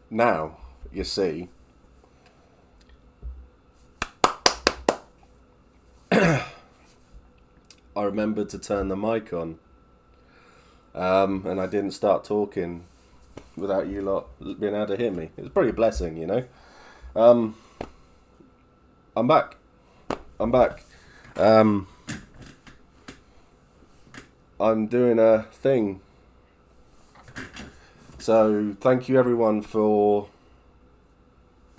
Now, you see, I remembered to turn the mic on, and I didn't start talking without you lot being able to hear me. It was probably a blessing, you know. I'm back. I'm back. I'm doing a thing. So thank you everyone for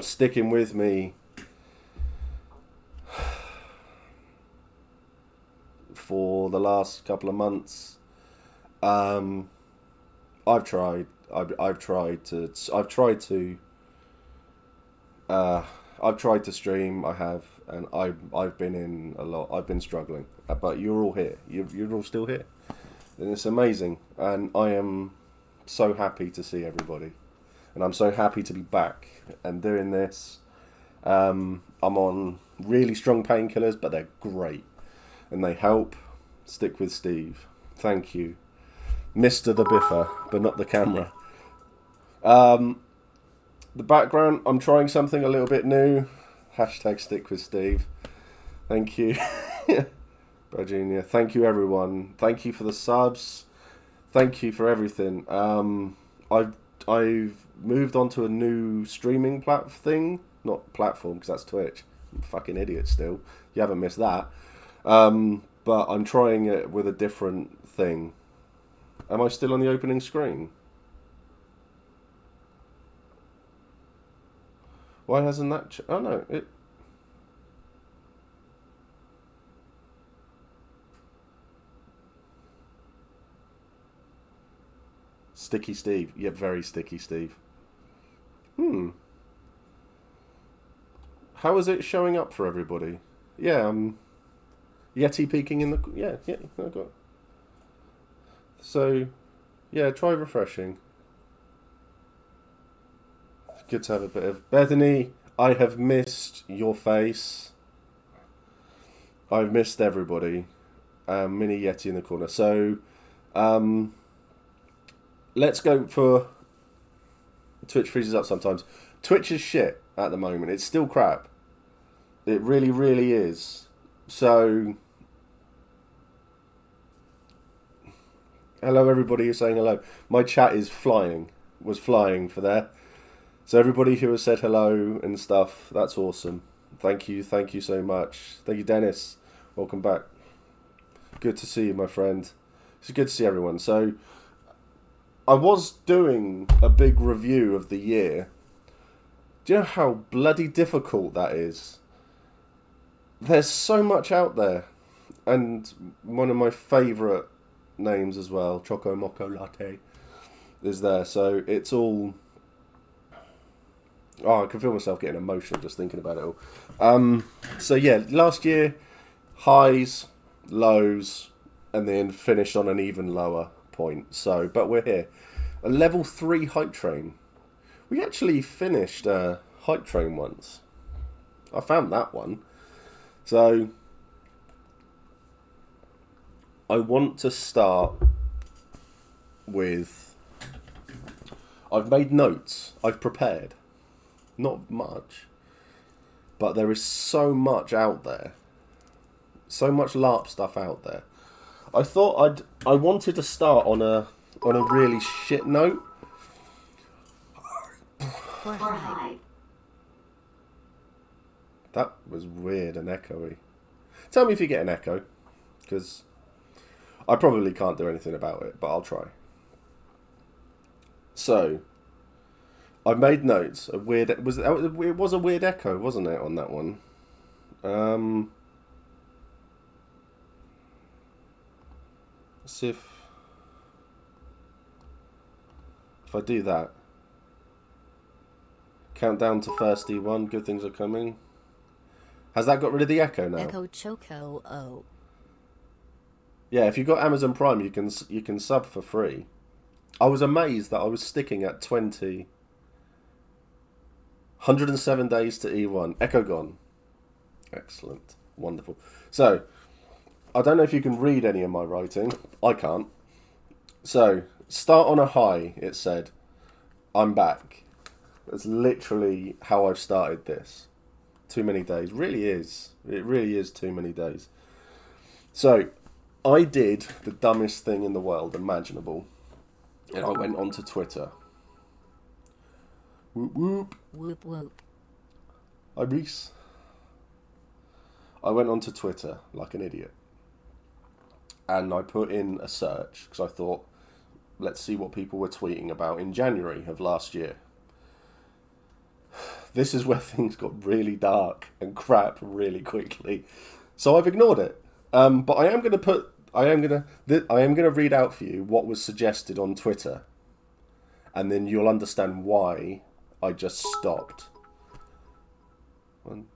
sticking with me for the last couple of months. I've tried to stream. I have, and I've been in a lot. I've been struggling, but you're all here. You're all still here, and it's amazing. And I am so happy to see everybody, and I'm so happy to be back and doing this. I'm on really strong painkillers, but they're great, and they help. Stick with Steve. Thank you, Mr. the Biffer, but not the camera. The background, I'm trying something a little bit new. Hashtag stick with Steve. Thank you. Virginia. Thank you everyone. Thank you for the subs. Thank you for everything. I've moved on to a new streaming thing. Not platform, because that's Twitch. I'm a fucking idiot still. You haven't missed that. But I'm trying it with a different thing. Am I still on the opening screen? Why hasn't that... oh no, it... Sticky Steve. Yeah, very sticky Steve. How is it showing up for everybody? Yeah, Yeti peeking in the... yeah, I got it. So, yeah, try refreshing. Good to have a bit of... Bethany, I have missed your face. I've missed everybody. Mini Yeti in the corner. So, let's go for... Twitch freezes up sometimes. Twitch is shit at the moment. It's still crap. It really, really is. So... hello everybody who's saying hello. My chat is flying. Was flying for there. So everybody who has said hello and stuff, that's awesome. Thank you so much. Thank you, Dennis. Welcome back. Good to see you, my friend. It's good to see everyone. So, I was doing a big review of the year. Do you know how bloody difficult that is? There's so much out there. And one of my favourite names as well, Choco Moco Latte, is there. So, it's all... oh, I can feel myself getting emotional just thinking about it all. So yeah, last year, highs, lows, and then finished on an even lower point. So, but we're here. A level 3 hype train. We actually finished a hype train once. I found that one. So, I want to start with... I've made notes. I've prepared. Not much, but there is so much out there, so much LARP stuff out there. I wanted to start on a really shit note. That was weird and echoey. Tell me if you get an echo, because I probably can't do anything about it, but I'll try. So. I made notes. It was a weird echo, wasn't it, on that one? Let's see if I do that. Countdown to thirsty one. Good things are coming. Has that got rid of the echo now? Echo Choco O. Yeah, if you've got Amazon Prime, you can sub for free. I was amazed that I was sticking at 20. 107 days to E1. Echo gone. Excellent. Wonderful. So, I don't know if you can read any of my writing. I can't. So, start on a high, it said. I'm back. That's literally how I've started this. Too many days. Really is. It really is too many days. So, I did the dumbest thing in the world imaginable. And I went onto Twitter. Whoop whoop. Whoop whoop. Hi, Reese. I went onto Twitter like an idiot. And I put in a search because I thought, let's see what people were tweeting about in January of last year. This is where things got really dark and crap really quickly. So I've ignored it. But I am going to read out for you what was suggested on Twitter. And then you'll understand why I just stopped. 1,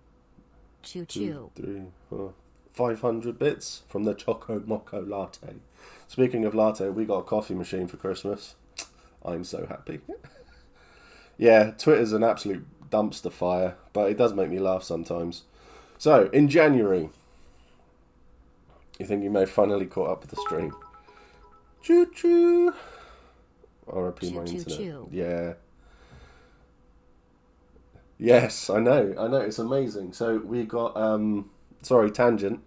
Choo 2, choo. 3, 4, 500 bits from the Choco Moco Latte. Speaking of latte, we got a coffee machine for Christmas. I'm so happy. Yeah, Twitter's an absolute dumpster fire, but it does make me laugh sometimes. So, in January, you think you may have finally caught up with the stream. Choo choo. R.I.P. my Choo choo internet. choo. Yeah. Yes, I know, it's amazing. So we got, sorry, tangent.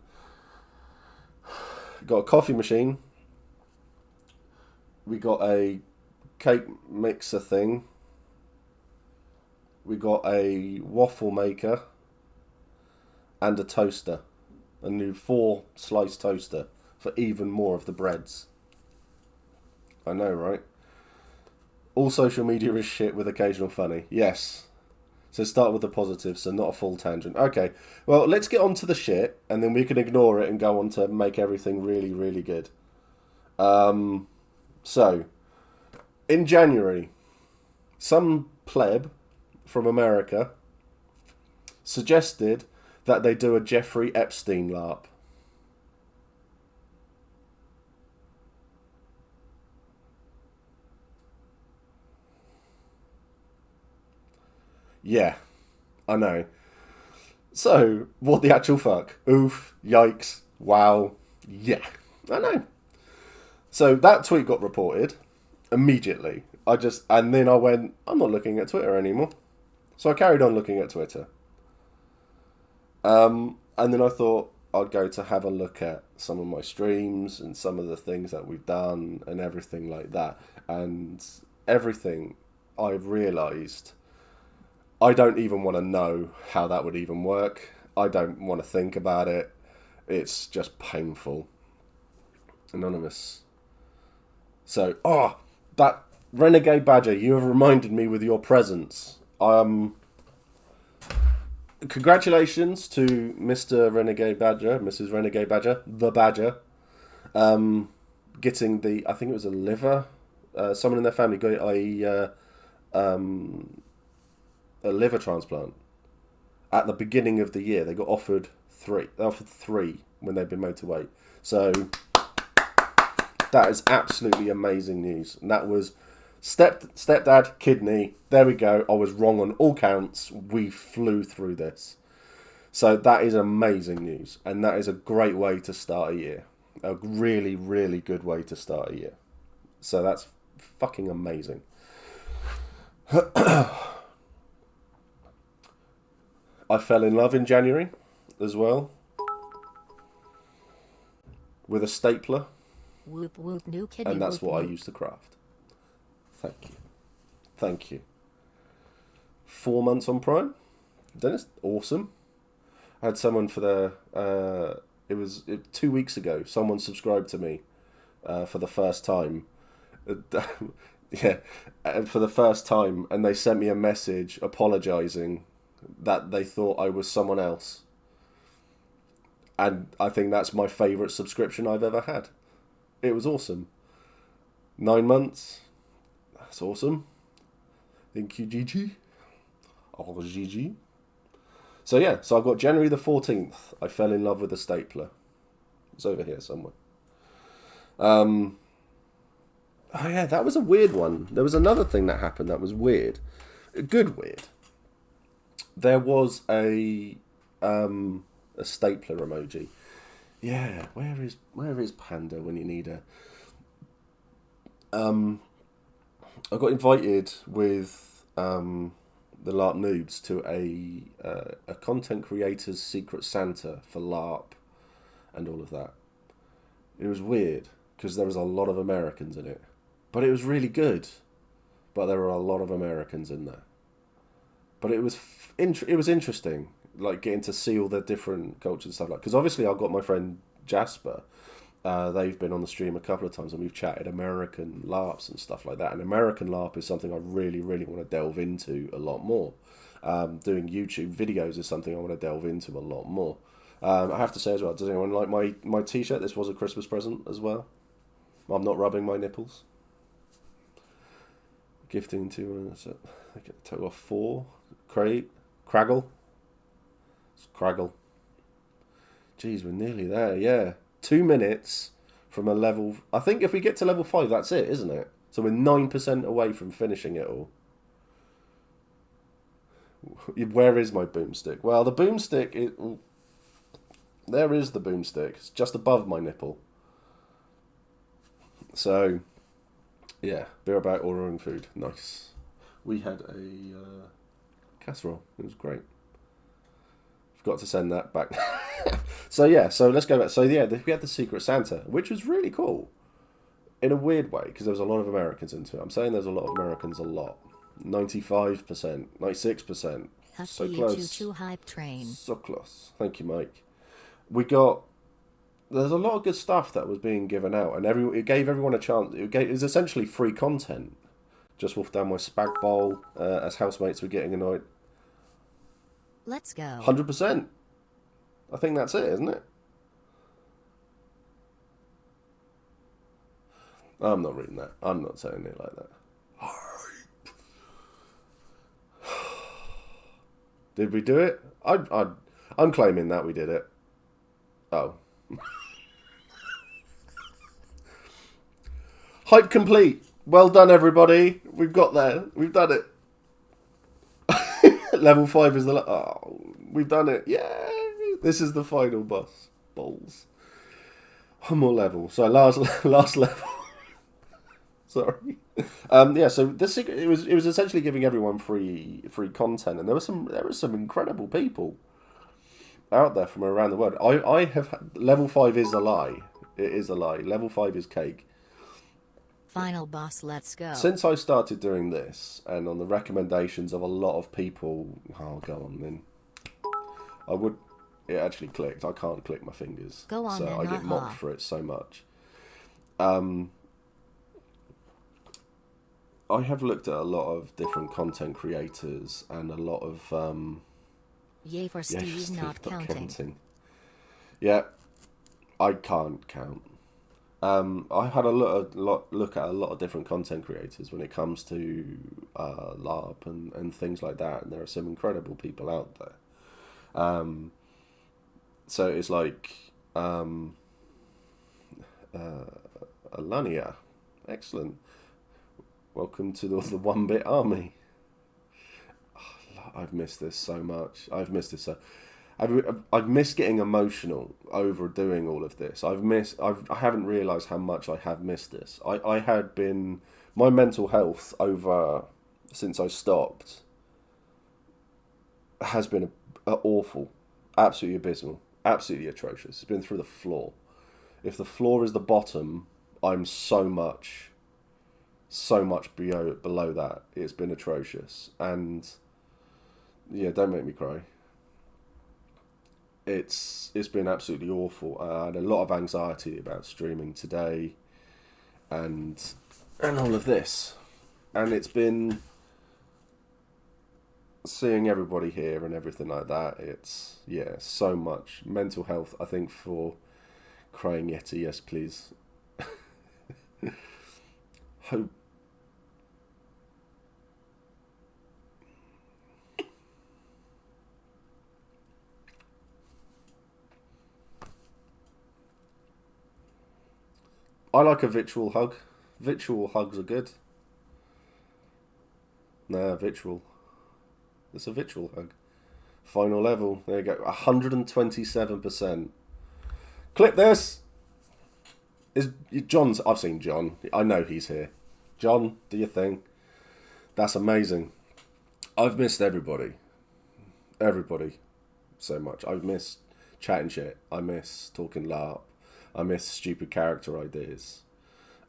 Got a coffee machine. We got a cake mixer thing. We got a waffle maker. And a toaster. A new 4-slice toaster for even more of the breads. I know, right? All social media is shit with occasional funny. Yes. So start with the positives, so not a full tangent. Okay, well, let's get on to the shit, and then we can ignore it and go on to make everything really, really good. So, in January, some pleb from America suggested that they do a Jeffrey Epstein larp. Yeah, I know. So, what the actual fuck? Oof, yikes, wow, yeah, I know. So that tweet got reported immediately. And then I went, I'm not looking at Twitter anymore. So I carried on looking at Twitter. And then I thought I'd go to have a look at some of my streams and some of the things that we've done and everything like that. And everything I've realised, I don't even want to know how that would even work. I don't want to think about it. It's just painful. Anonymous. So, that Renegade Badger, you have reminded me with your presence. Congratulations to Mr. Renegade Badger, Mrs. Renegade Badger, the Badger, getting I think it was a liver. Someone in their family got a liver transplant at the beginning of the year. They got offered 3. They offered 3 when they'd been made to wait. So that is absolutely amazing news. And that was stepdad, kidney. There we go. I was wrong on all counts. We flew through this. So that is amazing news. And that is a great way to start a year. A really, really good way to start a year. So that's fucking amazing. I fell in love in January as well with a stapler. Whoop whoop new kitty. And that's whoop, what whoop. I used to craft. Thank you. Thank you. 4 months on Prime. Dennis, awesome. I had someone for the... It was 2 weeks ago. Someone subscribed to me for the first time. Yeah, for the first time. And they sent me a message apologising that they thought I was someone else. And I think that's my favourite subscription I've ever had. It was awesome. 9 months. That's awesome. Thank you, Gigi. Oh, Gigi. So yeah, so I've got January the 14th. I fell in love with a stapler. It's over here somewhere. Oh yeah, that was a weird one. There was another thing that happened that was weird. Good weird. There was a stapler emoji. Yeah, where is Panda when you need her? I got invited with the LARP noobs to a content creator's secret Santa for LARP and all of that. It was weird because there was a lot of Americans in it, but it was really good. But there were a lot of Americans in there. But it was interesting, like getting to see all the different cultures and stuff like. Because obviously I've got my friend Jasper. They've been on the stream a couple of times and we've chatted American LARPs and stuff like that. And American LARP is something I really, really want to delve into a lot more. Doing YouTube videos is something I want to delve into a lot more. I have to say as well, does anyone like my t-shirt? This was a Christmas present as well. I'm not rubbing my nipples. Gifting to I get a total of 4. Craggle. It's Craggle. Jeez, we're nearly there, yeah. 2 minutes from a level... I think if we get to level 5, that's it, isn't it? So we're 9% away from finishing it all. Where is my boomstick? Well, the boomstick... There is the boomstick. It's just above my nipple. So, yeah. Beer about ordering food. Nice. We had a casserole. It was great. Forgot to send that back. So yeah, so let's go back. So yeah, we had the Secret Santa, which was really cool. In a weird way, because there was a lot of Americans into it. I'm saying there's a lot of Americans a lot. 95%, 96%. So close. Hype train. So close. Thank you, Mike. There's a lot of good stuff that was being given out, and it gave everyone a chance. It was essentially free content. Just wolfed down my spag bowl as housemates were getting annoyed. Let's go. 100%. I think that's it, isn't it? I'm not reading that. I'm not saying it like that. Did we do it? I'm claiming that we did it. Oh. Hype complete. Well done, everybody. We've got there. We've done it. Level 5 is the... Oh, we've done it. Yay! This is the final boss. Balls. One more level. So last level. Sorry. Yeah. So the secret. It was essentially giving everyone free content, and there were some incredible people out there from around the world. I have level 5 is a lie. It is a lie. Level 5 is cake. Final boss, let's go. Since I started doing this, and on the recommendations of a lot of people, I'll go on then. It actually clicked. I can't click my fingers. Go on so then, I get mocked for it so much. I have looked at a lot of different content creators and a lot of... Yay for Steve not counting. Yeah, I can't count. I had a look at a lot of different content creators when it comes to LARP and things like that, and there are some incredible people out there. So it's like Alania, excellent. Welcome to the 1-bit army. Oh, I've missed this so much. I've missed getting emotional over doing all of this. I haven't realised how much I have missed this. I had been... My mental health since I stopped has been awful. Absolutely abysmal. Absolutely atrocious. It's been through the floor. If the floor is the bottom, I'm so much below that. It's been atrocious. And yeah, don't make me cry. It's been absolutely awful. I had a lot of anxiety about streaming today and all of this. And it's been seeing everybody here and everything like that. It's, yeah, so much mental health. I think for Crying Yeti, yes please. Hope. I like a virtual hug. Virtual hugs are good. Nah, virtual. It's a virtual hug. Final level. There you go. 127%. Clip this. Is John's? I've seen John. I know he's here. John, do your thing. That's amazing. I've missed everybody so much. I've missed chatting shit. I miss talking LARP. I miss stupid character ideas.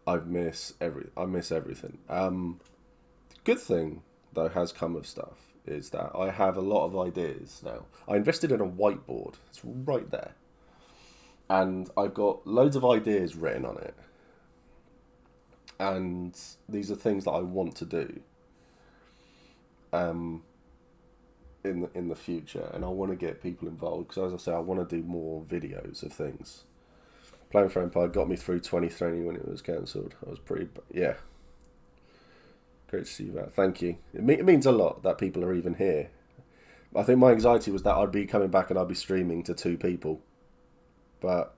I miss everything. Good thing though has come of stuff is that I have a lot of ideas now. I invested in a whiteboard. It's right there. And I've got loads of ideas written on it. And these are things that I want to do in the future. And I want to get people involved. Because as I say, I want to do more videos of things. Playing for Empire got me through 2020 when it was cancelled. I was pretty... Yeah. Great to see you back. Thank you. It means a lot that people are even here. I think my anxiety was that I'd be coming back and I'd be streaming to 2 people. But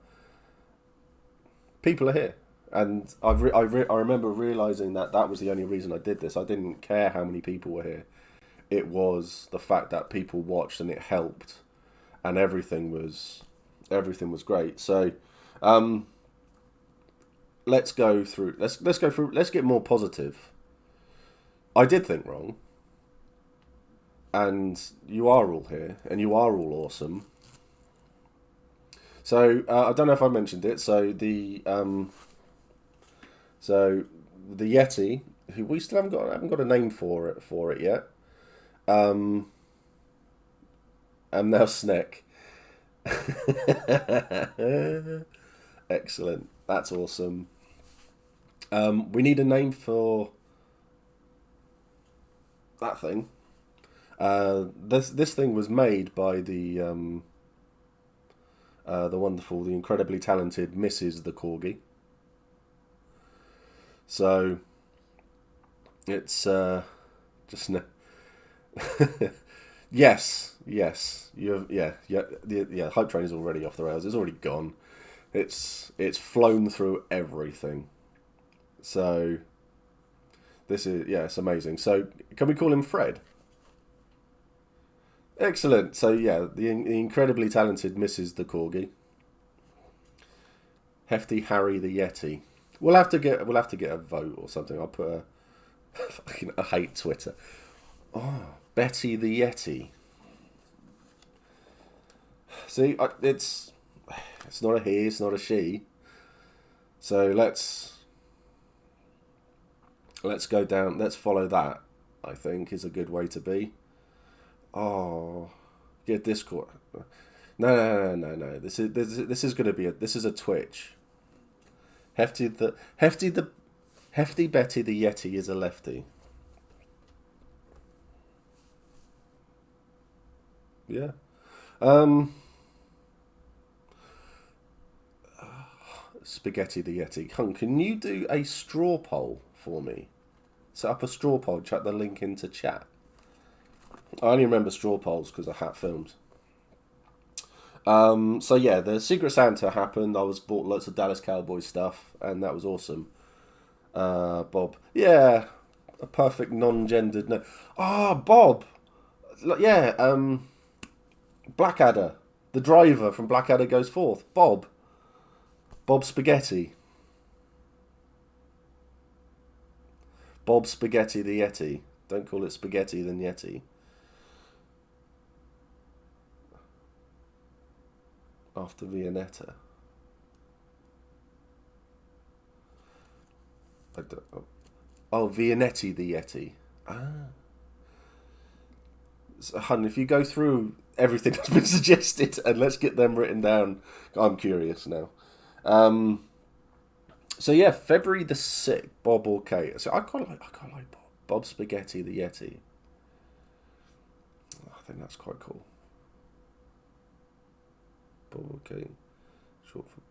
people are here. And I remember realising that was the only reason I did this. I didn't care how many people were here. It was the fact that people watched and it helped. And everything was great. So let's go through. Let's get more positive. I did think wrong, and you are all here, and you are all awesome. So I don't know if I mentioned it. So the Yeti, who we still haven't got a name for it yet. And now Sneck. Excellent. That's awesome. We need a name for that thing. This thing was made by the wonderful, the incredibly talented Mrs. the Corgi. So it's just yes. Hype train is already off the rails. It's already gone. It's flown through everything. So this is, it's amazing. So can we call him Fred? Excellent. So yeah, the incredibly talented Mrs. the Corgi. Hefty Harry the Yeti. We'll have to get a vote or something. I'll put I hate Twitter. Oh, Betty the Yeti. See, it's not a he, it's not a she. So let's go down. Let's follow that. I think is a good way to be. Oh, get Discord. No. This is going to be this is a Twitch. Hefty Betty the Yeti is a lefty. Yeah. Spaghetti the Yeti. Can you do a straw poll for me? Set up a straw poll. Chuck the link into chat. I only remember straw polls because of Hat Films. So yeah, the Secret Santa happened. I bought lots of Dallas Cowboys stuff, and that was awesome. Bob. Yeah, a perfect non-gendered no. Bob. Yeah. Blackadder, the driver from Blackadder Goes Forth. Bob Spaghetti. Bob Spaghetti the Yeti. Don't call it Spaghetti then Yeti. After Viennetta. Vianetti the Yeti. So, hun, if you go through everything that's been suggested and let's get them written down, I'm curious now. So yeah, February the 6th, Bob or Kate. So I quite like Bob Spaghetti the Yeti. I think that's quite cool. Bob or Kate. Short for...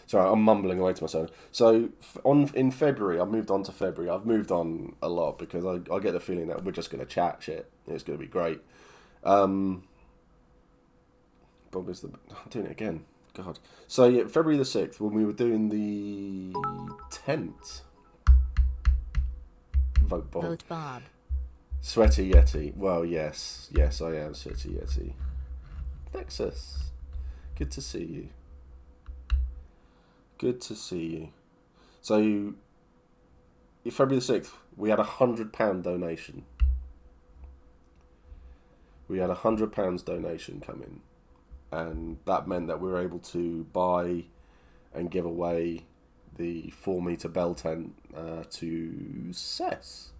Sorry, I'm mumbling away to myself. So in February, I moved on to February. I've moved on a lot because I get the feeling that we're just going to chat shit. It's going to be great. Bob is I'm doing it again. God. So yeah, February the 6th, when we were doing the tent. Vote Bob. Vote Bob. Sweaty Yeti. Well, yes, I am Sweaty Yeti. Nexus. Good to see you. Good to see you. So, February the 6th, we had £100 donation. we had £100 donation come in, and that meant that we were able to buy and give away the 4-metre bell tent to Cess,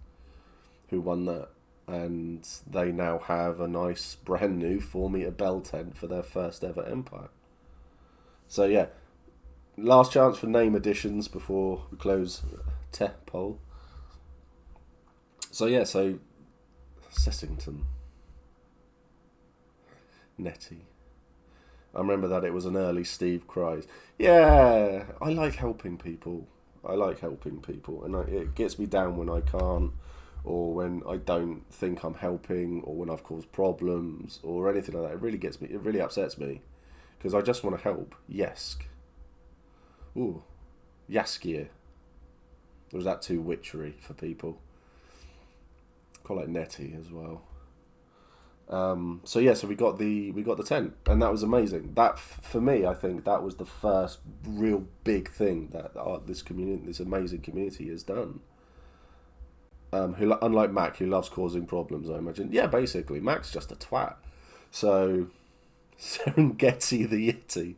who won that. And they now have a nice brand new 4-metre bell tent for their first ever Empire. So yeah, last chance for name additions before we close poll. So yeah, so Sessington, Nettie. I remember that it was an early Steve Cries. Yeah, I like helping people. And it gets me down when I can't, or when I don't think I'm helping, or when I've caused problems, or anything like that. It really gets me. It really upsets me, because I just want to help. Yesk. Ooh, Yaskier. Or is that too witchery for people? Call it Nettie as well. So we got the tent, and that was amazing. That for me, I think that was the first real big thing that this amazing community has done. Who, unlike Mac, who loves causing problems, I imagine. Yeah, basically, Mac's just a twat. So Serengeti the Yeti,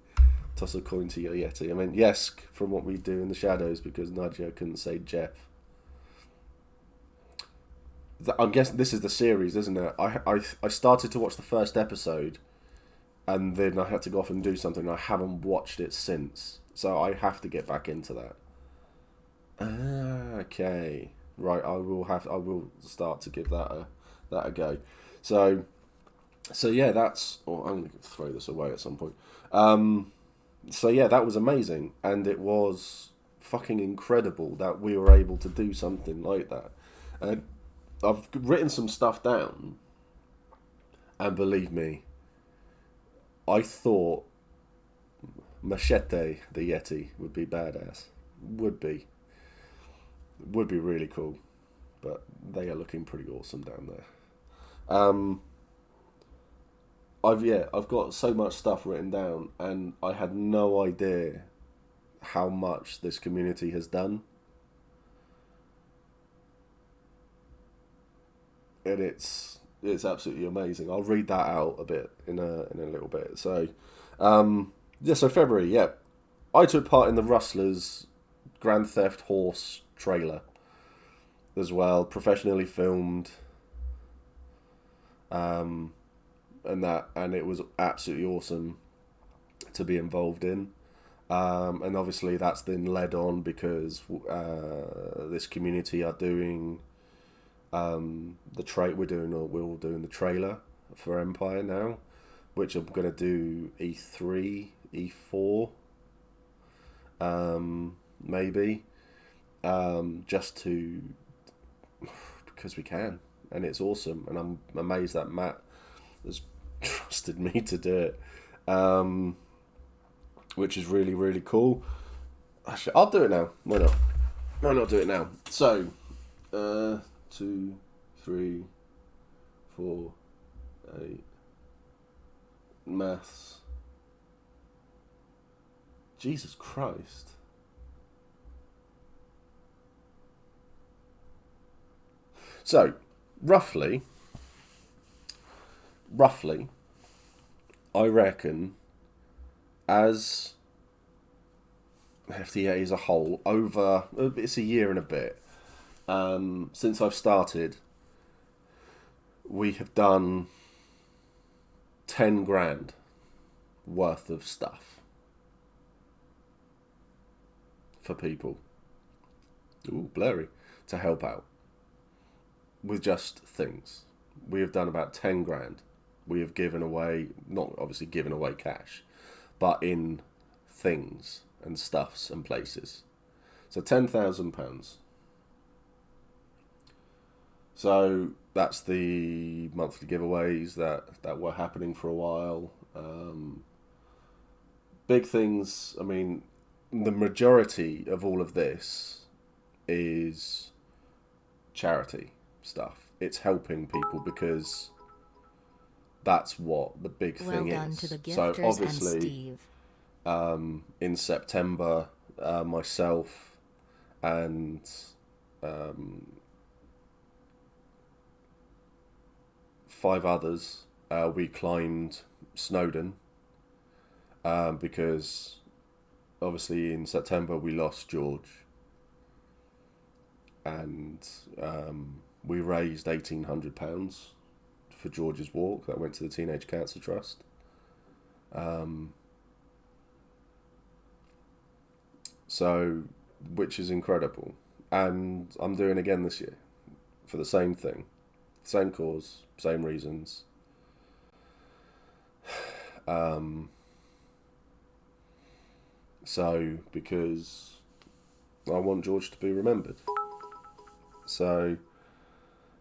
toss a coin to your Yeti. I mean, Yesk from What We Do in the Shadows, because Nadia couldn't say Jeff. I'm guessing this is the series, isn't it? I started to watch the first episode, and then I had to go off and do something. I haven't watched it since, so I have to get back into that. Okay, right. I will start to give that a go. So yeah, that's. Oh, I'm gonna throw this away at some point. So yeah, that was amazing, and it was fucking incredible that we were able to do something like that. And I've written some stuff down, and believe me, I thought Machete the Yeti would be badass. Would be really cool, but they are looking pretty awesome down there. I've got so much stuff written down, and I had no idea how much this community has done. And it's absolutely amazing. I'll read that out a bit in a little bit. So, so February, yeah, I took part in the Rustlers Grand Theft Horse trailer as well, professionally filmed, and it was absolutely awesome to be involved in. And obviously that's then led on because this community are doing. We're all doing the trailer for Empire now, which I'm gonna do E3, E4, maybe, just to because we can, and it's awesome, and I'm amazed that Matt has trusted me to do it, which is really, really cool. Actually, I'll do it now. Why not? Why not do it now? So, 2, 3, 4, 8. Maths. Jesus Christ. So, roughly, I reckon, as Hefty as a whole, over, it's a year and a bit, since I've started, we have done 10 grand worth of stuff for people. Ooh, blurry. To help out with just things. We have done about 10 grand. We have given away, not obviously given away cash, but in things and stuffs and places. So £10,000. So that's the monthly giveaways that were happening for a while. Big things, I mean, the majority of all of this is charity stuff. It's helping people because that's what the big thing is. To the gifters, so obviously, and Steve. In September, myself and 5 others we climbed Snowdon because obviously in September we lost George, and we raised £1,800 for George's walk that went to the Teenage Cancer Trust. So, which is incredible, and I'm doing again this year for the same thing, same cause, same reasons. So, because I want George to be remembered. So,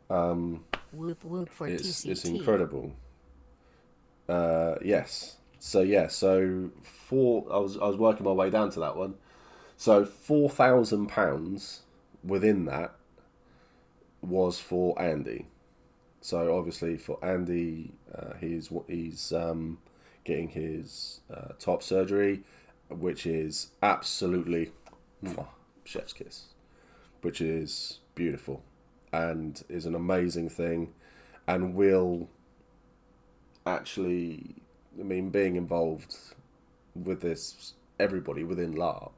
Whoop whoop for TCT. It's incredible. Yes. So yeah. So I was working my way down to that one. So £4,000 within that was for Andy. So obviously for Andy, he's getting his top surgery, which is absolutely chef's kiss, which is beautiful and is an amazing thing, and will actually, I mean, being involved with this, everybody within LARP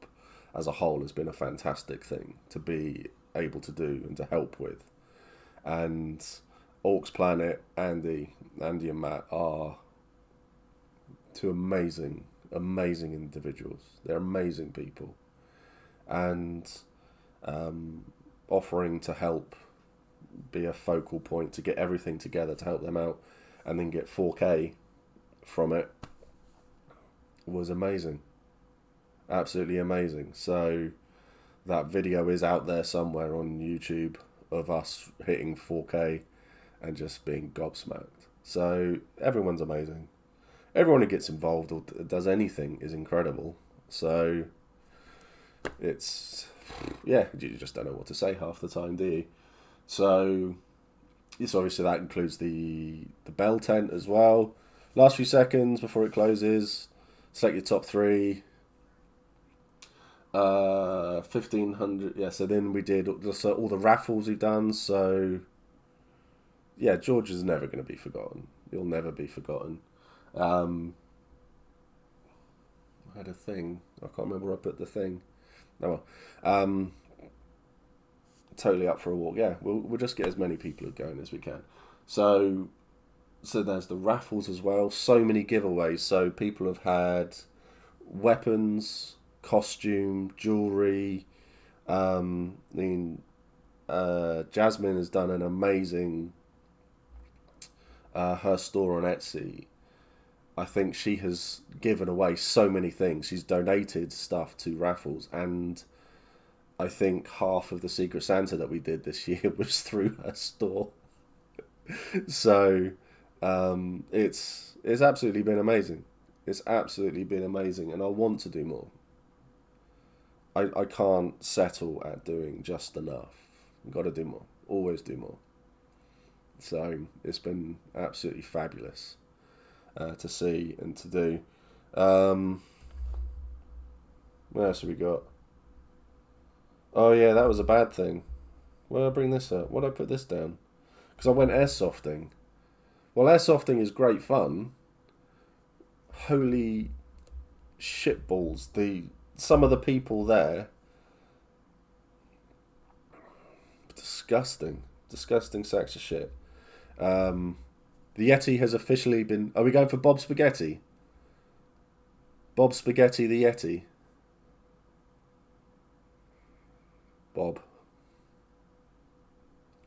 as a whole has been a fantastic thing to be able to do and to help with. And Orcs Planet, Andy and Matt are two amazing individuals. They're amazing people, and offering to help be a focal point to get everything together to help them out, and then get 4K from it was amazing. Absolutely amazing. So that video is out there somewhere on YouTube of us hitting 4K and just being gobsmacked. So everyone's amazing. Everyone who gets involved or does anything is incredible. So it's, yeah, you just don't know what to say half the time, do you? So yes, obviously that includes the bell tent as well. Last few seconds before it closes, select your top 3. 1,500. Yeah, so then we did all the raffles we've done. So yeah, George is never going to be forgotten. You'll never be forgotten. I had a thing. I can't remember where I put the thing. Oh well. Totally up for a walk. Yeah, we'll just get as many people going as we can. So there's the raffles as well. So many giveaways. So people have had weapons, costume, jewelry. Jasmine has done an amazing her store on Etsy. I think she has given away so many things. She's donated stuff to raffles, and I think half of the Secret Santa that we did this year was through her store. So it's absolutely been amazing. It's absolutely been amazing, and I want to do more. I can't settle at doing just enough. I've got to do more. Always do more. So it's been absolutely fabulous to see and to do. What else have we got? Oh yeah, that was a bad thing. Why did I bring this up? Why did I put this down? Because I went airsofting. Well, airsofting is great fun. Holy shitballs. Some of the people there, disgusting sacks of shit. The Yeti has officially been... Are we going for Bob Spaghetti? Bob Spaghetti the Yeti. Bob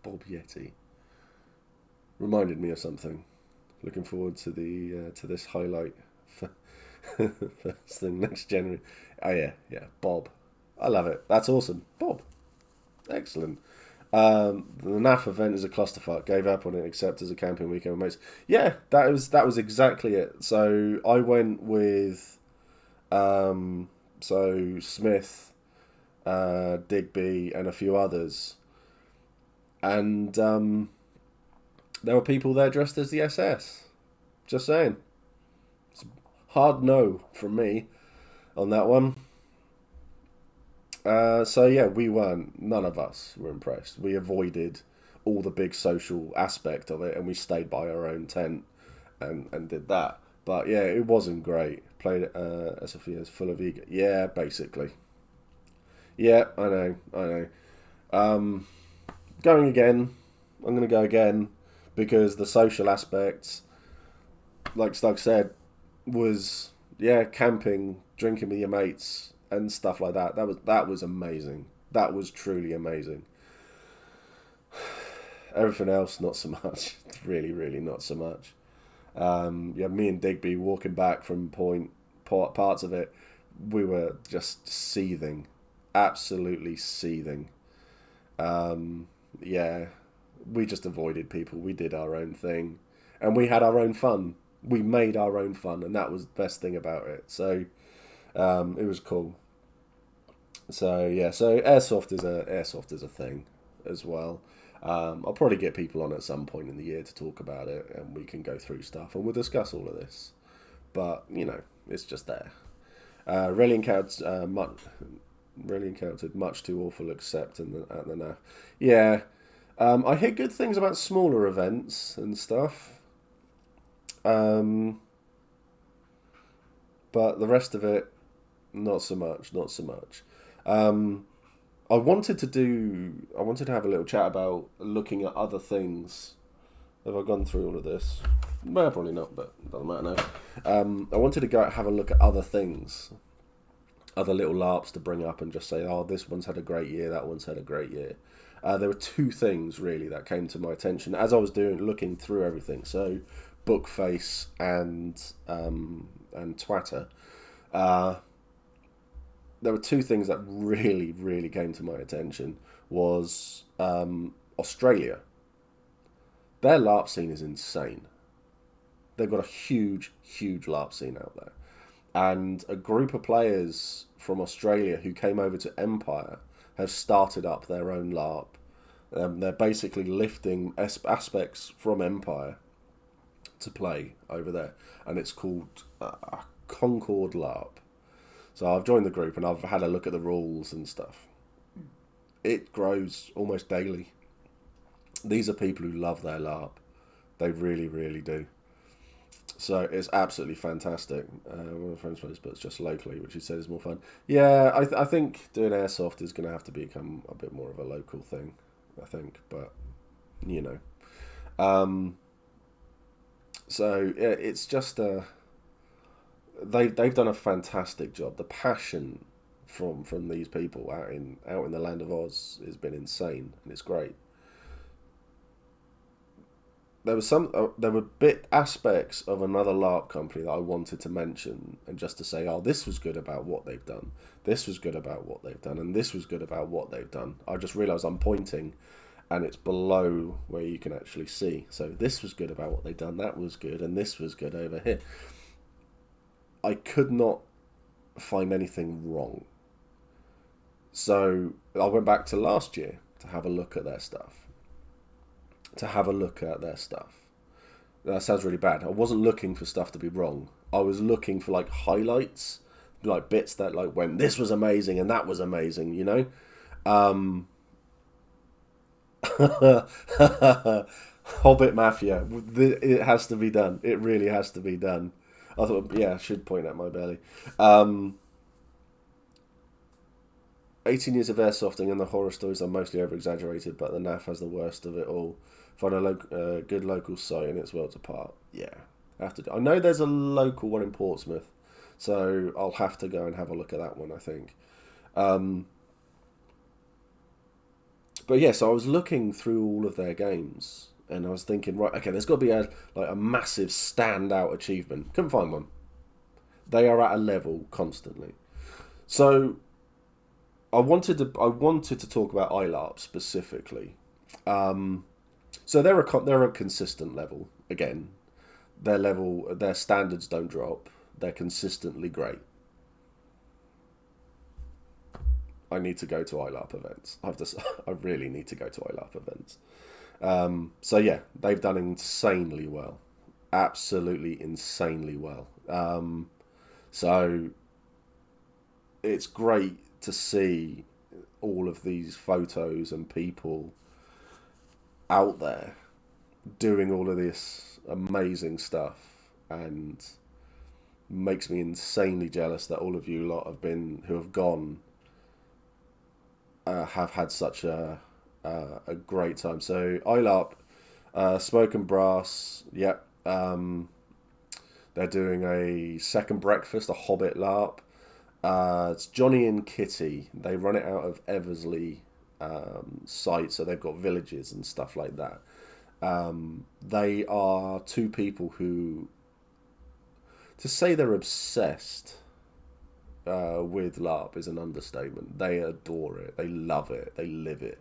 Yeti. Reminded me of something. Looking forward to to this highlight for first thing next January. Oh yeah, Bob. I love it. That's awesome. Bob. Excellent. The NAF event is a clusterfuck. Gave up on it except as a camping weekend with mates. Yeah, that was exactly it. So I went with Smith, Digby, and a few others, and there were people there dressed as the SS. Just saying. It's a hard no from me on that one. So yeah, none of us were impressed. We avoided all the big social aspect of it, and we stayed by our own tent and did that. But yeah, it wasn't great. Played Sophia's full of ego. Yeah, basically. Yeah, I know. Going again. I'm going to go again because the social aspects, like Stug said, was camping, drinking with your mates and stuff like that. That was amazing. That was truly amazing. Everything else, not so much. Really, really not so much. Me and Digby walking back from parts of it, we were just seething, absolutely seething. We just avoided people. We did our own thing, and we had our own fun. We made our own fun, and that was the best thing about it. So, it was cool. So yeah, so airsoft is a thing as well. I'll probably get people on at some point in the year to talk about it, and we can go through stuff, and we'll discuss all of this. But it's just there. Really encountered much too awful except at the NAF. Yeah, I hear good things about smaller events and stuff. But the rest of it, not so much. I wanted to have a little chat about looking at other things. Have I gone through all of this? Well, probably not, but it doesn't matter now. I wanted to go have a look at other things, other little LARPs to bring up and just say, oh, this one's had a great year, that one's had a great year. There were two things really that came to my attention as I was looking through everything. So, Bookface and Twatter. There were two things that really, really came to my attention. Was Australia. Their LARP scene is insane. They've got a huge, huge LARP scene out there. And a group of players from Australia who came over to Empire have started up their own LARP. They're basically lifting aspects from Empire to play over there. And it's called Concord LARP. So I've joined the group and I've had a look at the rules and stuff. It grows almost daily. These are people who love their LARP. They really, really do. So it's absolutely fantastic. One of my friends plays, but it's just locally, which he said is more fun. Yeah, I think doing airsoft is going to have to become a bit more of a local thing, I think. But, so yeah, it's just they've done a fantastic job. The passion from these people out in the land of Oz has been insane, and it's great. There were bit aspects of another LARP company that I wanted to mention, and just to say, oh, this was good about what they've done, this was good about what they've done, and this was good about what they've done. I just realised I'm pointing, and it's below where you can actually see. So this was good about what they've done, that was good, and this was good over here. I could not find anything wrong. So I went back to last year to have a look at their stuff. That sounds really bad. I wasn't looking for stuff to be wrong. I was looking for like highlights, like bits that like when this was amazing and that was amazing, Hobbit Mafia. It has to be done. It really has to be done. I thought, I should point at my belly. 18 years of airsofting and the horror stories are mostly over-exaggerated, but the NAF has the worst of it all. Find a good local site and it's worlds apart. Yeah, I have to. I know there's a local one in Portsmouth, so I'll have to go and have a look at that one, I think. But yeah, so I was looking through all of their games, and I was thinking, right, okay, there's got to be a massive standout achievement. Couldn't find one. They are at a level constantly. So I wanted to talk about ILARP specifically. So they're a consistent level. Again, their standards don't drop. They're consistently great. I need to go to ILARP events. I really need to go to ILARP events. So yeah, they've done insanely well. Absolutely insanely well. So it's great to see all of these photos and people out there doing all of this amazing stuff, and makes me insanely jealous that all of you lot who have gone have had such a great time. So ILARP, Smoke and Brass, yep. They're doing a second breakfast, a Hobbit LARP. It's Johnny and Kitty. They run it out of Eversley site, so they've got villages and stuff like that. They are two people who, to say they're obsessed with LARP is an understatement. They adore it. They love it. They live it.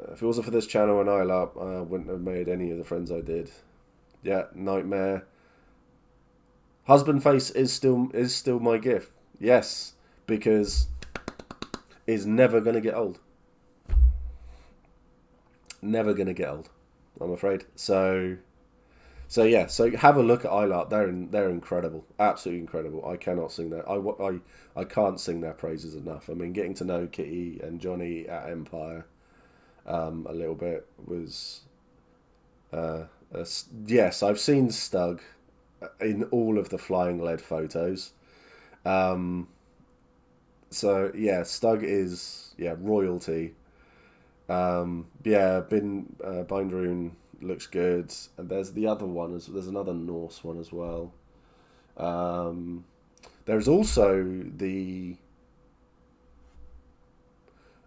If it wasn't for this channel and ILARP, I wouldn't have made any of the friends I did. Yeah, Nightmare. Husband face is still my gift. Yes, because it's never gonna get old. Never gonna get old, I'm afraid. So yeah. So have a look at ILARP. They're incredible, absolutely incredible. I cannot sing their I can't sing their praises enough. I mean, getting to know Kitty and Johnny at Empire a little bit was yes. I've seen Stug in all of the flying lead photos. So yeah, Stug is royalty. Binderoon looks good, and there's the other one. There's another Norse one as well. There's also the.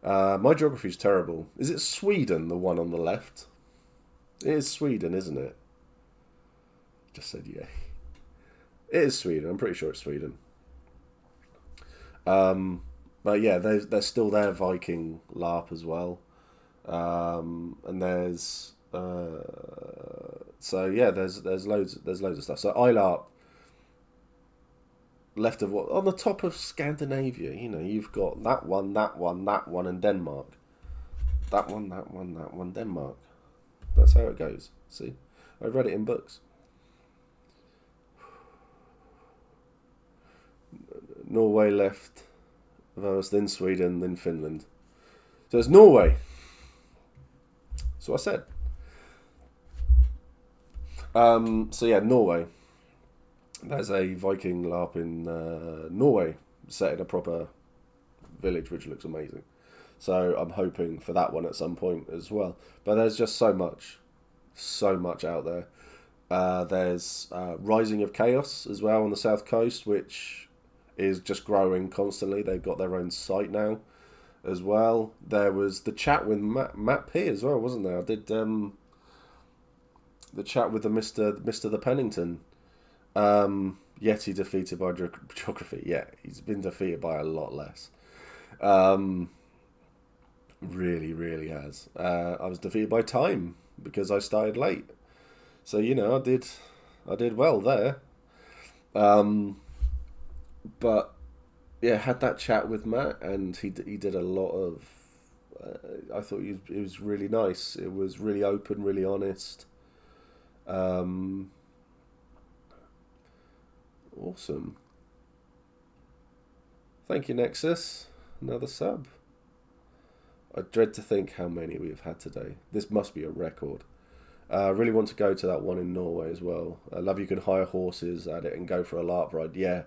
My geography is terrible. Is it Sweden, the one on the left? It is Sweden, isn't it? Just said yeah. It is Sweden. I'm pretty sure it's Sweden. But yeah, they're still there. Viking LARP as well. And there's there's loads of stuff. So ILARP, left of what on the top of Scandinavia, you've got that one, and Denmark. That one, Denmark. That's how it goes. See, I read it in books. Norway left of us, then Sweden, then Finland. So it's Norway. So I said. So yeah, Norway. There's a Viking LARP in Norway, set in a proper village, which looks amazing. So I'm hoping for that one at some point as well. But there's just so much out there. There's Rising of Chaos as well on the south coast, which is just growing constantly. They've got their own site now as well. There was the chat with Matt P as well, wasn't there? I did the chat with the Mr. the Pennington. Yeti defeated by geography. Yeah, he's been defeated by a lot less. Really, really has. I was defeated by time because I started late. So I did well there. But yeah, had that chat with Matt, and he did a lot of. I thought it was really nice. It was really open, really honest. Awesome. Thank you, Nexus. Another sub. I dread to think how many we've had today. This must be a record. I really want to go to that one in Norway as well. I love you can hire horses at it and go for a LARP ride. Yeah.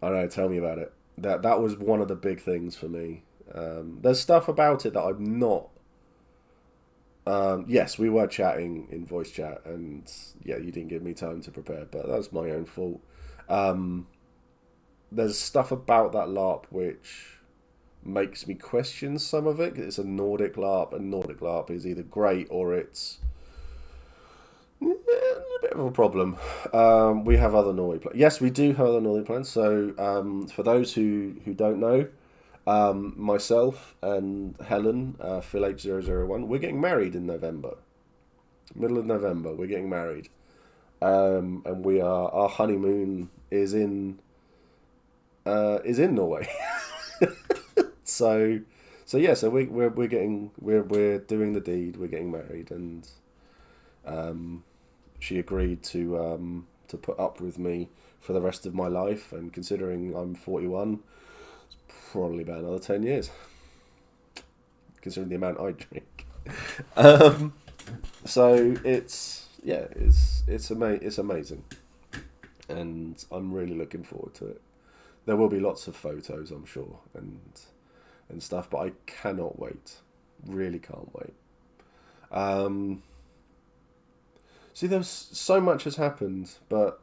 I know, tell me about it. That was one of the big things for me. There's stuff about it that I'm not... yes, we were chatting in voice chat, and yeah, you didn't give me time to prepare, but that was my own fault. There's stuff about that LARP which makes me question some of it. It's a Nordic LARP, and Nordic LARP is either great or it's a bit of a problem. We have other Nordic plans. Yes, we do have other Nordic plans. So for those who don't know, myself and Helen, Phil H001, we're getting married in November. Middle of November, we're getting married. And our honeymoon is in Norway. so we're doing the deed, we're getting married, and she agreed to put up with me for the rest of my life, and considering I'm 41, it's probably about another 10 years. considering the amount I drink. So it's amazing, and I'm really looking forward to it. There will be lots of photos, I'm sure, and stuff, but I cannot wait. Really can't wait. See, there's so much has happened, but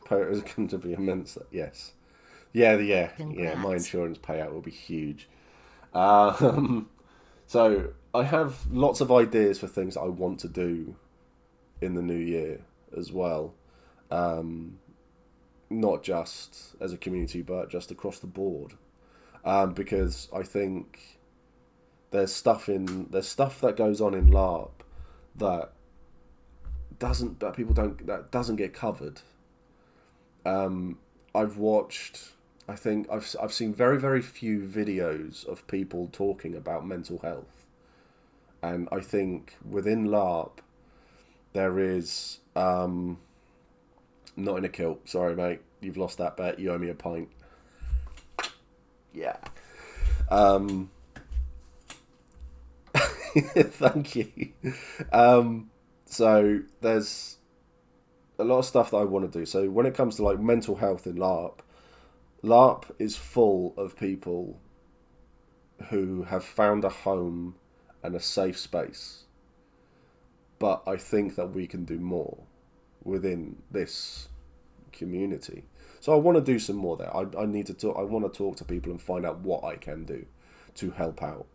payout is going to be immense. Yes, yeah. My insurance payout will be huge. So I have lots of ideas for things that I want to do in the new year as well. Not just as a community, but just across the board. Because I think there's stuff that goes on in LARP that doesn't get covered. I've seen very, very few videos of people talking about mental health, and I think within LARP there is not in a kilt. Sorry, mate, you've lost that bet. You owe me a pint. Yeah. Thank you. So there's a lot of stuff that I want to do. So when it comes to like mental health in LARP is full of people who have found a home and a safe space. But I think that we can do more within this community. So I want to do some more there. I want to talk to people and find out what I can do to help out.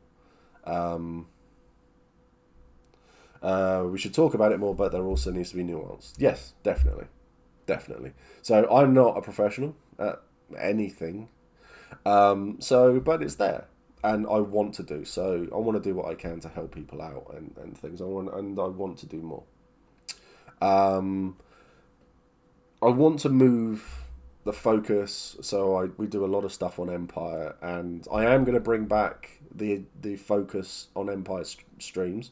We should talk about it more, but there also needs to be nuance. Yes, definitely. So I'm not a professional at anything. But it's there, and I want to do so. I want to do what I can to help people out and things. I want to do more. I want to move the focus, so we do a lot of stuff on Empire, and I am going to bring back the focus on Empire streams.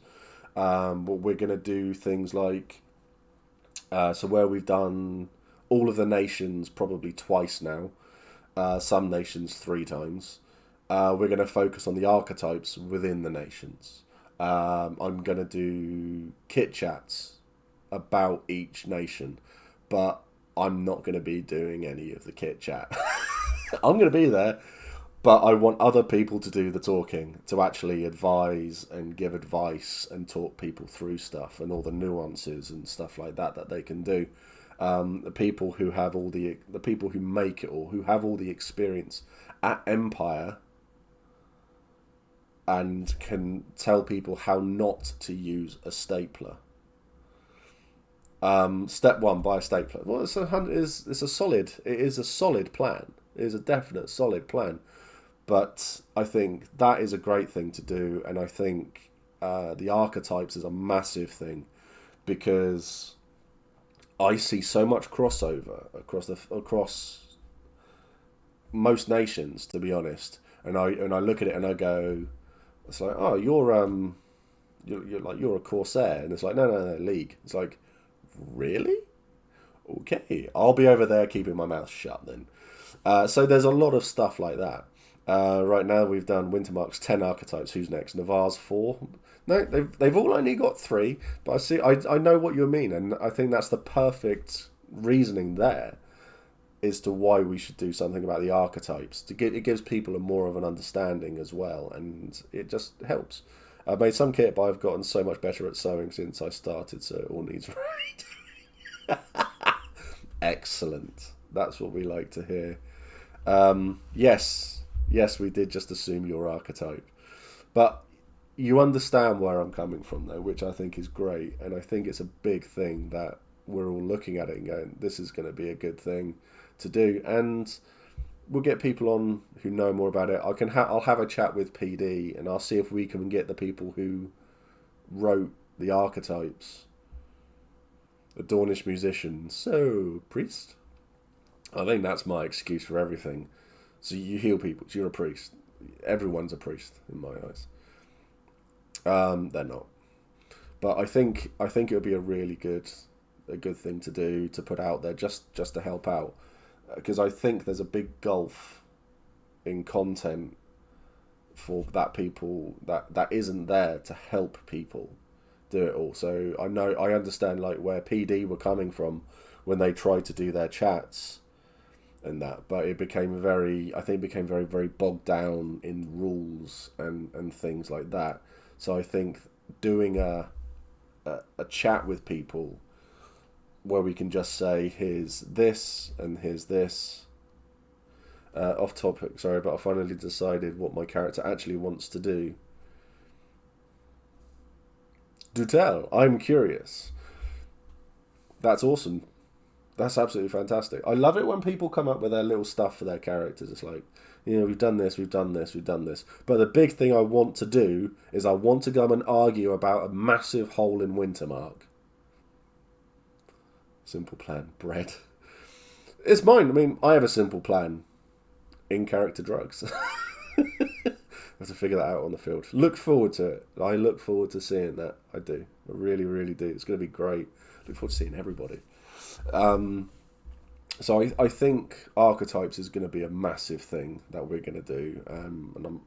But we're going to do things like, so where we've done all of the nations probably twice now, some nations 3 times, we're going to focus on the archetypes within the nations. I'm going to do kit chats about each nation, but I'm not going to be doing any of the kit chat. I'm going to be there, but I want other people to do the talking, to actually advise and give advice and talk people through stuff and all the nuances and stuff like that they can do. The people who have the people who make it all, who have all the experience at Empire and can tell people how not to use a stapler. Step 1, buy a stapler. Well, it is a solid plan. It is a definite solid plan. But I think that is a great thing to do, and I think the archetypes is a massive thing, because I see so much crossover across most nations, to be honest. And I look at it and I go, it's like, oh, you're a Corsair, and it's like, no, League. It's like, really? Okay, I'll be over there keeping my mouth shut then. So there's a lot of stuff like that. Right now we've done Wintermark's 10 archetypes. Who's next? Navarre's 4. No, they've all only got 3. But I know what you mean, and I think that's the perfect reasoning there as to why we should do something about the archetypes. It gives people more of an understanding as well, and it just helps. I've made some kit, but I've gotten so much better at sewing since I started, so it all needs right. Excellent. That's what we like to hear. Yes, we did just assume your archetype. But you understand where I'm coming from, though, which I think is great. And I think it's a big thing that we're all looking at it and going, this is going to be a good thing to do. And we'll get people on who know more about it. I'll have a chat with PD, and I'll see if we can get the people who wrote the archetypes. A Dornish musician. So, priest? I think that's my excuse for everything. So you heal people. So you're a priest. Everyone's a priest in my eyes. They're not, but I think it would be a really good thing to do, to put out there just to help out, because I think there's a big gulf in content for that people that isn't there to help people do it all. So I understand like where PD were coming from when they tried to do their chats and that, but it became very very bogged down in rules and things like that. So I think doing a chat with people where we can just say here's this and here's this. Off topic, sorry, but I finally decided what my character actually wants to do. Do tell, I'm curious. That's awesome. That's absolutely fantastic. I love it when people come up with their little stuff for their characters. It's like, we've done this, we've done this, we've done this. But the big thing I want to do is I want to go and argue about a massive hole in Wintermark. Simple plan, bread. It's mine. I mean, I have a simple plan. In-character drugs. I have to figure that out on the field. Look forward to it. I look forward to seeing that. I do. I really, really do. It's going to be great. Look forward to seeing everybody. So I think archetypes is going to be a massive thing that we're going to do. And I'm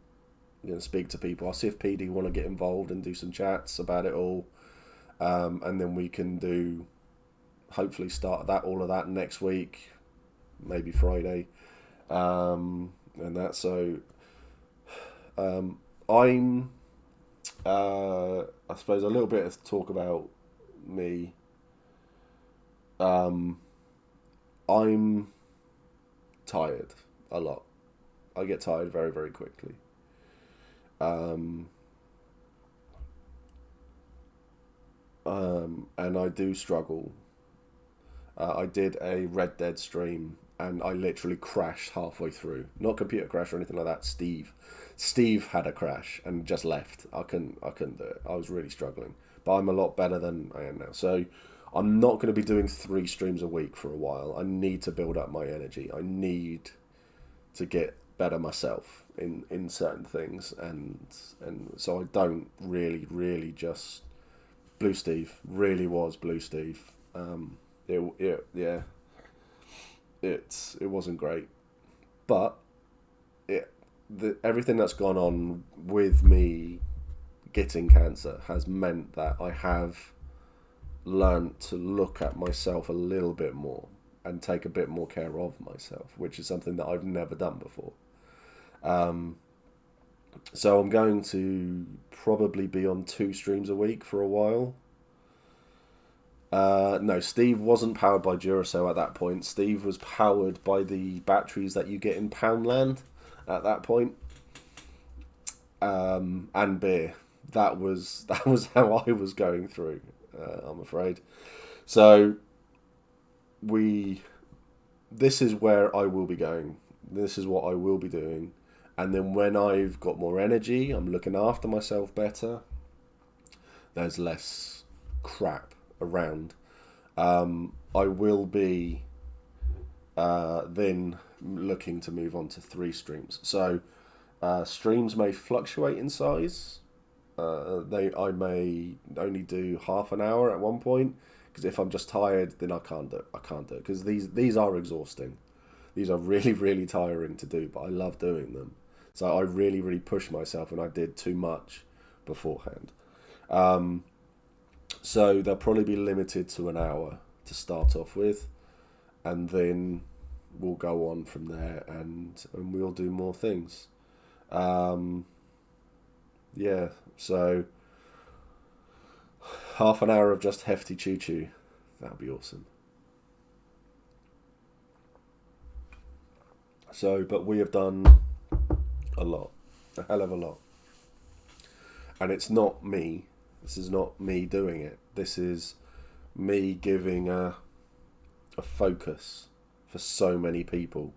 going to speak to people. I'll see if PD want to get involved and do some chats about it all. And then we can hopefully start all of that next week, maybe Friday. And that, so I'm I suppose a little bit of talk about me. I'm tired a lot. I get tired very, very quickly. And I do struggle. I did a Red Dead stream and I literally crashed halfway through. Not computer crash or anything like that. Steve had a crash and just left. I couldn't do it. I was really struggling. But I'm a lot better than I am now. So I'm not going to be doing 3 streams a week for a while. I need to build up my energy. I need to get better myself in certain things. And so I don't really just... Blue Steve. Really was Blue Steve. Yeah. It wasn't great, but everything that's gone on with me getting cancer has meant that I have learned to look at myself a little bit more and take a bit more care of myself, which is something that I've never done before. So I'm going to probably be on 2 streams a week for a while. No, Steve wasn't powered by Duracell at that point. Steve was powered by the batteries that you get in Poundland at that point. And beer. That was how I was going through, I'm afraid. So this is where I will be going. This is what I will be doing. And then when I've got more energy, I'm looking after myself better, there's less crap around. I will be then looking to move on to 3 streams. So streams may fluctuate in size. I may only do half an hour at one point, because if I'm just tired, then I can't do it because these are exhausting. These are really, really tiring to do, but I love doing them. So I really, really push myself, and I did too much beforehand. So they'll probably be limited to an hour to start off with, and then we'll go on from there, and we'll do more things. Yeah, so half an hour of just Hefty Choo Choo. That'll be awesome. So, but we have done a lot, a hell of a lot. And it's not me. This is not me doing it. This is me giving a focus for so many people.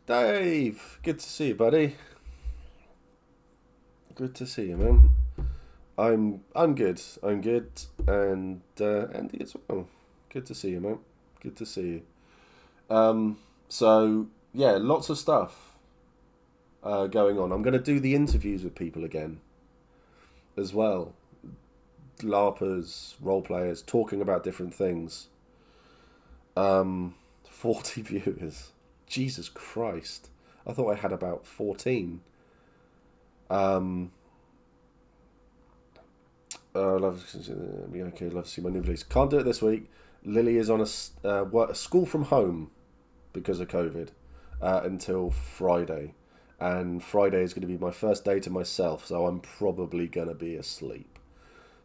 Dave, good to see you, buddy. Good to see you, man. I'm good. I'm good, and Andy as well. Good to see you, man. Good to see you. So yeah, lots of stuff going on. I'm going to do the interviews with people again as well. LARPers, role players, talking about different things. 40 viewers. Jesus Christ. I thought I had about 14. Love to see my new place. Can't do it this week. Lily is on a school from home because of COVID until Friday. And Friday is going to be my first day to myself, so I'm probably going to be asleep.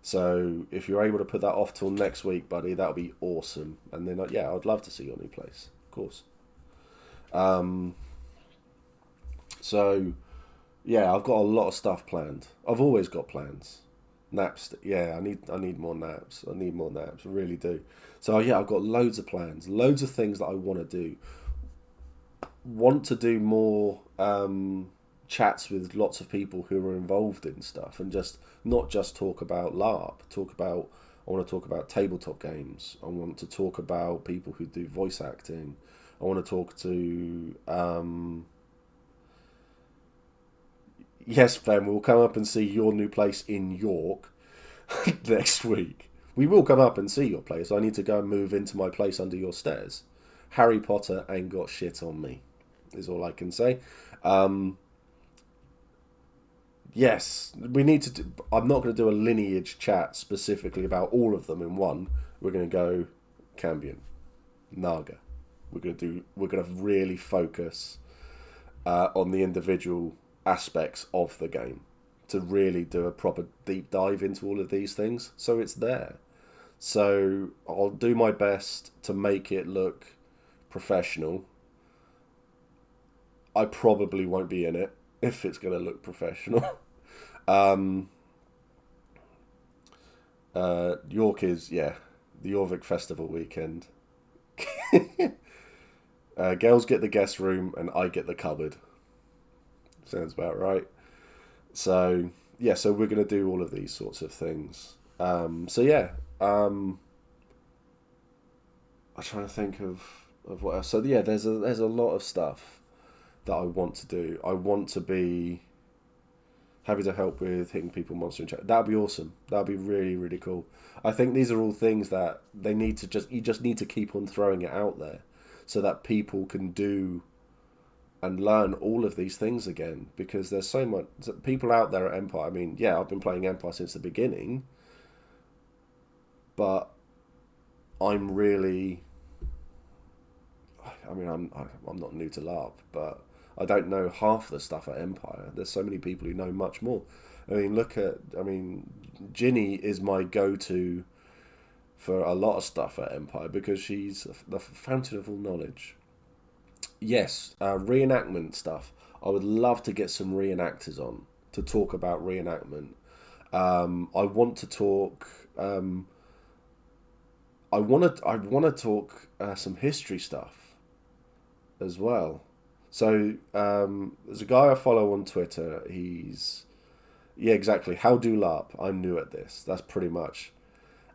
So if you're able to put that off till next week, buddy, that would be awesome. And then, yeah, I'd love to see your new place, of course. So, yeah, I've got a lot of stuff planned. I've always got plans. Naps, yeah, I need more naps. I need more naps, I really do. So, yeah, I've got loads of plans, loads of things that I want to do. Want to do more chats with lots of people who are involved in stuff, and just not just talk about LARP. I want to talk about tabletop games. I want to talk about people who do voice acting. I want to talk to yes, Ben, we'll come up and see your new place in York next week. We will come up and see your place. I need to go and move into my place under your stairs. Harry Potter ain't got shit on me, is all I can say. Yes, we need to do, I'm not going to do a lineage chat specifically about all of them in one. We're going to go Cambion, Naga. We're going to really focus on the individual aspects of the game to really do a proper deep dive into all of these things, so it's there. So I'll do my best to make it look professional. I probably won't be in it if it's going to look professional. York is, yeah, the Jorvik Festival weekend. Girls get the guest room and I get the cupboard. Sounds about right. So, yeah, so we're going to do all of these sorts of things. So, yeah. I'm trying to think of what else. So, yeah, there's a lot of stuff that I want to do. I want to be happy to help with hitting people monster in chat. That'd be awesome. That'd be really, really cool. I think these are all things that you just need to keep on throwing it out there so that people can do and learn all of these things again, because there's so much people out there at Empire. I mean, yeah, I've been playing Empire since the beginning, but I'm not new to LARP, but I don't know half the stuff at Empire. There's so many people who know much more. Ginny is my go-to for a lot of stuff at Empire because she's the fountain of all knowledge. Yes, reenactment stuff. I would love to get some reenactors on to talk about reenactment. I want to talk. I want to talk some history stuff as well. So there's a guy I follow on Twitter. Yeah, exactly. How do LARP? I'm new at this. That's pretty much.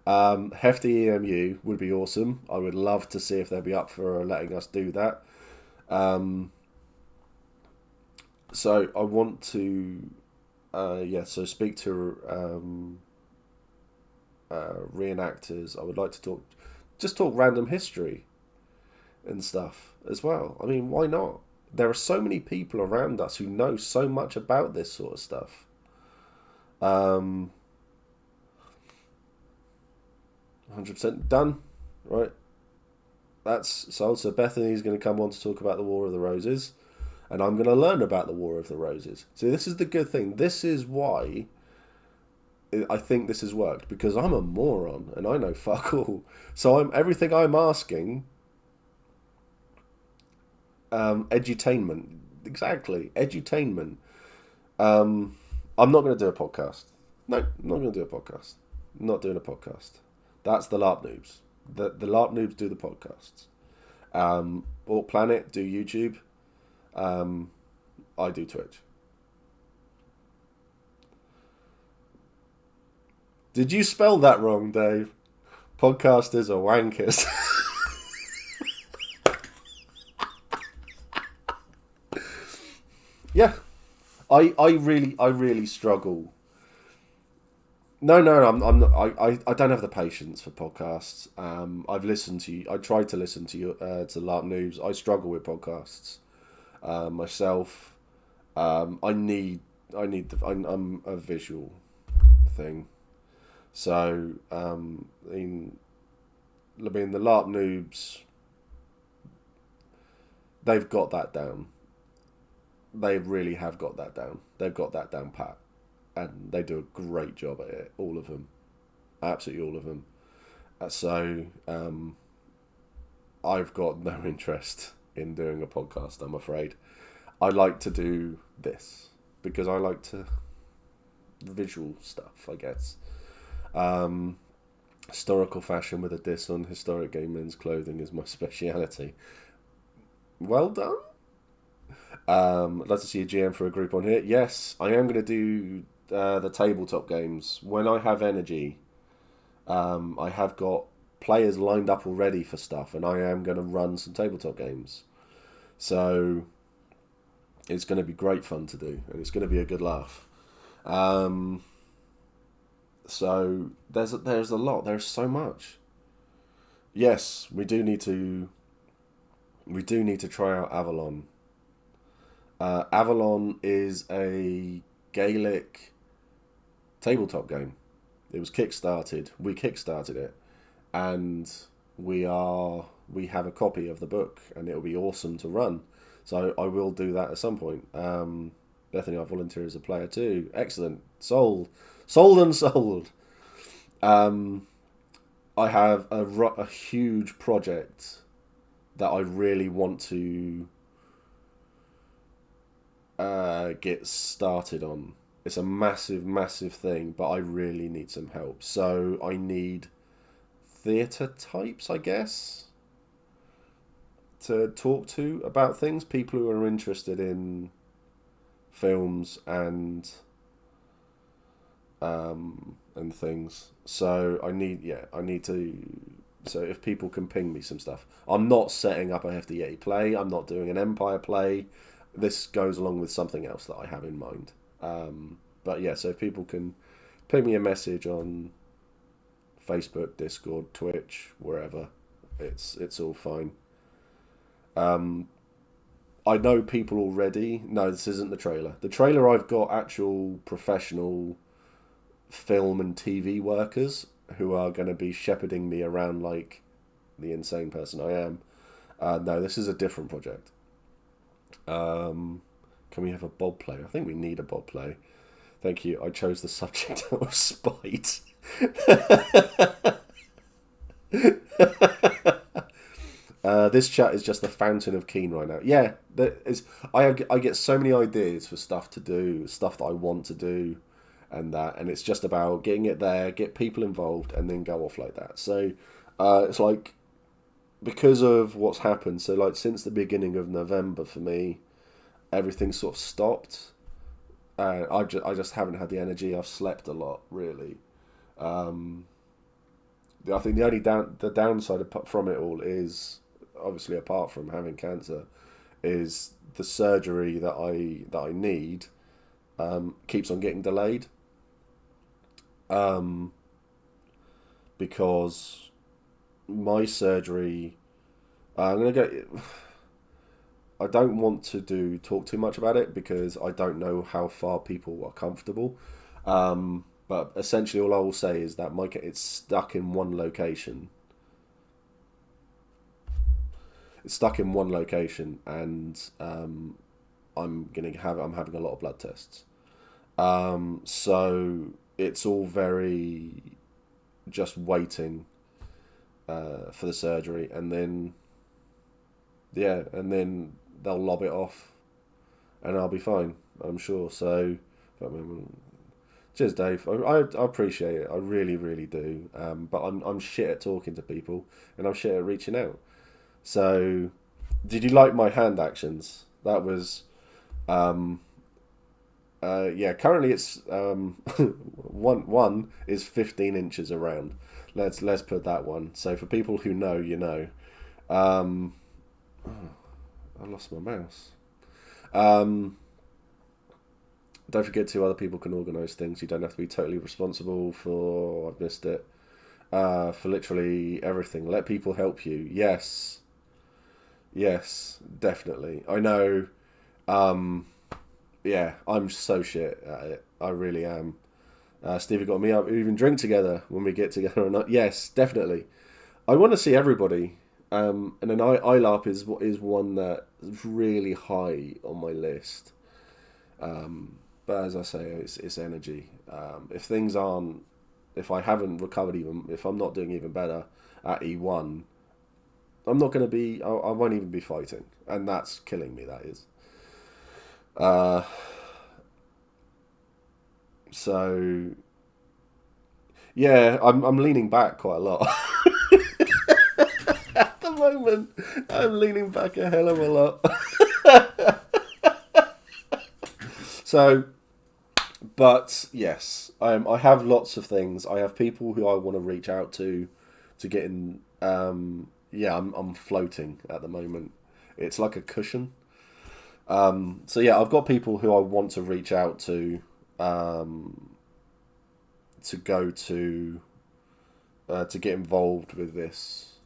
Hefty EMU would be awesome. I would love to see if they'd be up for letting us do that. So I want to, so speak to reenactors. I would like to talk random history and stuff as well. I mean, why not? There are so many people around us who know so much about this sort of stuff. 100% done, right? That's so Bethany's going to come on to talk about the War of the Roses, and I'm going to learn about the War of the Roses. See, this is the good thing. This is why I think this has worked, because I'm a moron and I know fuck all. So everything I'm asking. Edutainment, exactly. Edutainment. I'm not going to do a podcast. No, I'm not going to do a podcast. I'm not doing a podcast. That's the LARP noobs. The LARP noobs do the podcasts. Orc Planet do YouTube. I do Twitch. Did you spell that wrong, Dave? Podcasters are wankers. Yeah, I really struggle. No, I'm not. I don't have the patience for podcasts. I've listened to you. I tried to listen to you to LARP Noobs. I struggle with podcasts. Myself, I'm a visual thing. So, the LARP noobs, they've got that down. They really have got that down. They've got that down pat. And they do a great job at it, all of them. Absolutely all of them. So, I've got no interest in doing a podcast, I'm afraid. I like to do this because I like to visual stuff, I guess. Historical fashion with a diss on historic gay men's clothing is my speciality. Well done. I'd like to see a GM for a group on here. Yes, I am going to do the tabletop games when I have energy. I have got players lined up already for stuff, and I am going to run some tabletop games. So it's going to be great fun to do, and it's going to be a good laugh. So there's a lot. There's so much. Yes, we do need to try out Avalon. Avalon is a Gaelic tabletop game. It was kickstarted. We kickstarted it, and we have a copy of the book, and it'll be awesome to run. So I will do that at some point. Bethany, I volunteer as a player too. Excellent. Sold. I have a huge project that I really want to get started on. It's a massive, massive thing, but I really need some help. So I need theatre types, I guess, to talk to about things. People who are interested in films and things. So I need to. So if people can ping me some stuff, I'm not setting up a Hefty Yeti play. I'm not doing an Empire play. This goes along with something else that I have in mind. But yeah, so if people can ping me a message on Facebook, Discord, Twitch, wherever, it's all fine. I know people already. No, this isn't the trailer. The trailer, I've got actual professional film and TV workers who are going to be shepherding me around like the insane person I am. No, this is a different project. Can we have a Bob play? I think we need a Bob play. Thank you. I chose the subject out of spite. This chat is just the fountain of Keen right now. Yeah, I get so many ideas for stuff to do, stuff that I want to do, and it's just about getting it there, get people involved, and then go off like that. So it's like, because of what's happened, so like since the beginning of November for me, everything sort of stopped. I just haven't had the energy. I've slept a lot, really. I think the only downside from it all is, obviously apart from having cancer, is the surgery that I need keeps on getting delayed. Because my surgery, I'm gonna go. I don't want to talk too much about it because I don't know how far people are comfortable. But essentially, all I will say is that it's stuck in one location. It's stuck in one location, and I'm having a lot of blood tests. So it's all very just waiting for the surgery, and then they'll lob it off, and I'll be fine, I'm sure. So, cheers, Dave. I appreciate it. I really, really do. But I'm shit at talking to people, and I'm shit at reaching out. So, did you like my hand actions? That was, Currently it's one is 15 inches around. Let's put that one. So for people who know, you know. I lost my mouse. Don't forget other people can organise things. You don't have to be totally responsible for, I've missed it, for literally everything. Let people help you. Yes, definitely. I know Yeah, I'm so shit at it. I really am. Stevie got me up. We even drink together when we get together or not. Yes, definitely. I want to see everybody. And then ILARP is one that is really high on my list. But as I say, it's energy. If I haven't recovered if I'm not doing even better at E1, I'm not going to be. I won't even be fighting, and that's killing me. That is. So yeah, I'm leaning back quite a lot. At the moment, I'm leaning back a hell of a lot. So, but yes, I have lots of things. I have people who I want to reach out to get in. Yeah, I'm floating at the moment. It's like a cushion. So yeah, I've got people who I want to reach out to go to get involved with this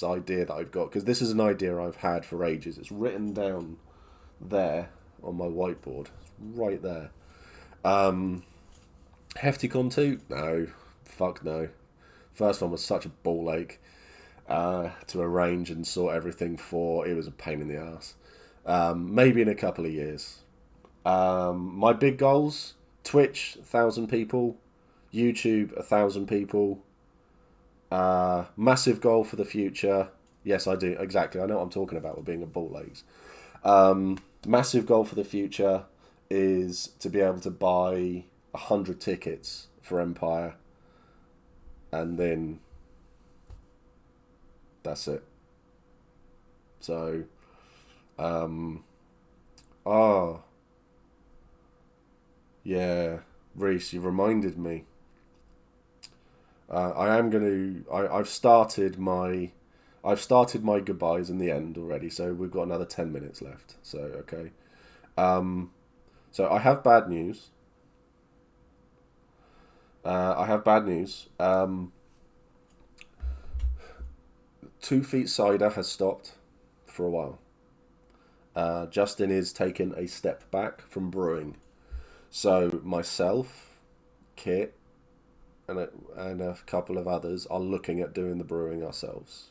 idea that I've got, because this is an idea I've had for ages. It's written down there on my whiteboard. It's right there. Hefty Con 2? No. Fuck no. First one was such a ball ache to arrange and sort everything for. It was a pain in the ass. Maybe in a couple of years. My big goals: Twitch, 1,000 people. YouTube, 1,000 people. Massive goal for the future. Yes, I do. Exactly. I know what I'm talking about with being a ball aches. Massive goal for the future is to be able to buy 100 tickets for Empire, and then that's it. So, yeah, Reese, you reminded me. I've started my goodbyes in the end already, so we've got another 10 minutes left. So okay. So I have bad news. I have bad news. 2 Feet Cider has stopped for a while. Justin is taking a step back from brewing. So myself, Kit, and a couple of others are looking at doing the brewing ourselves.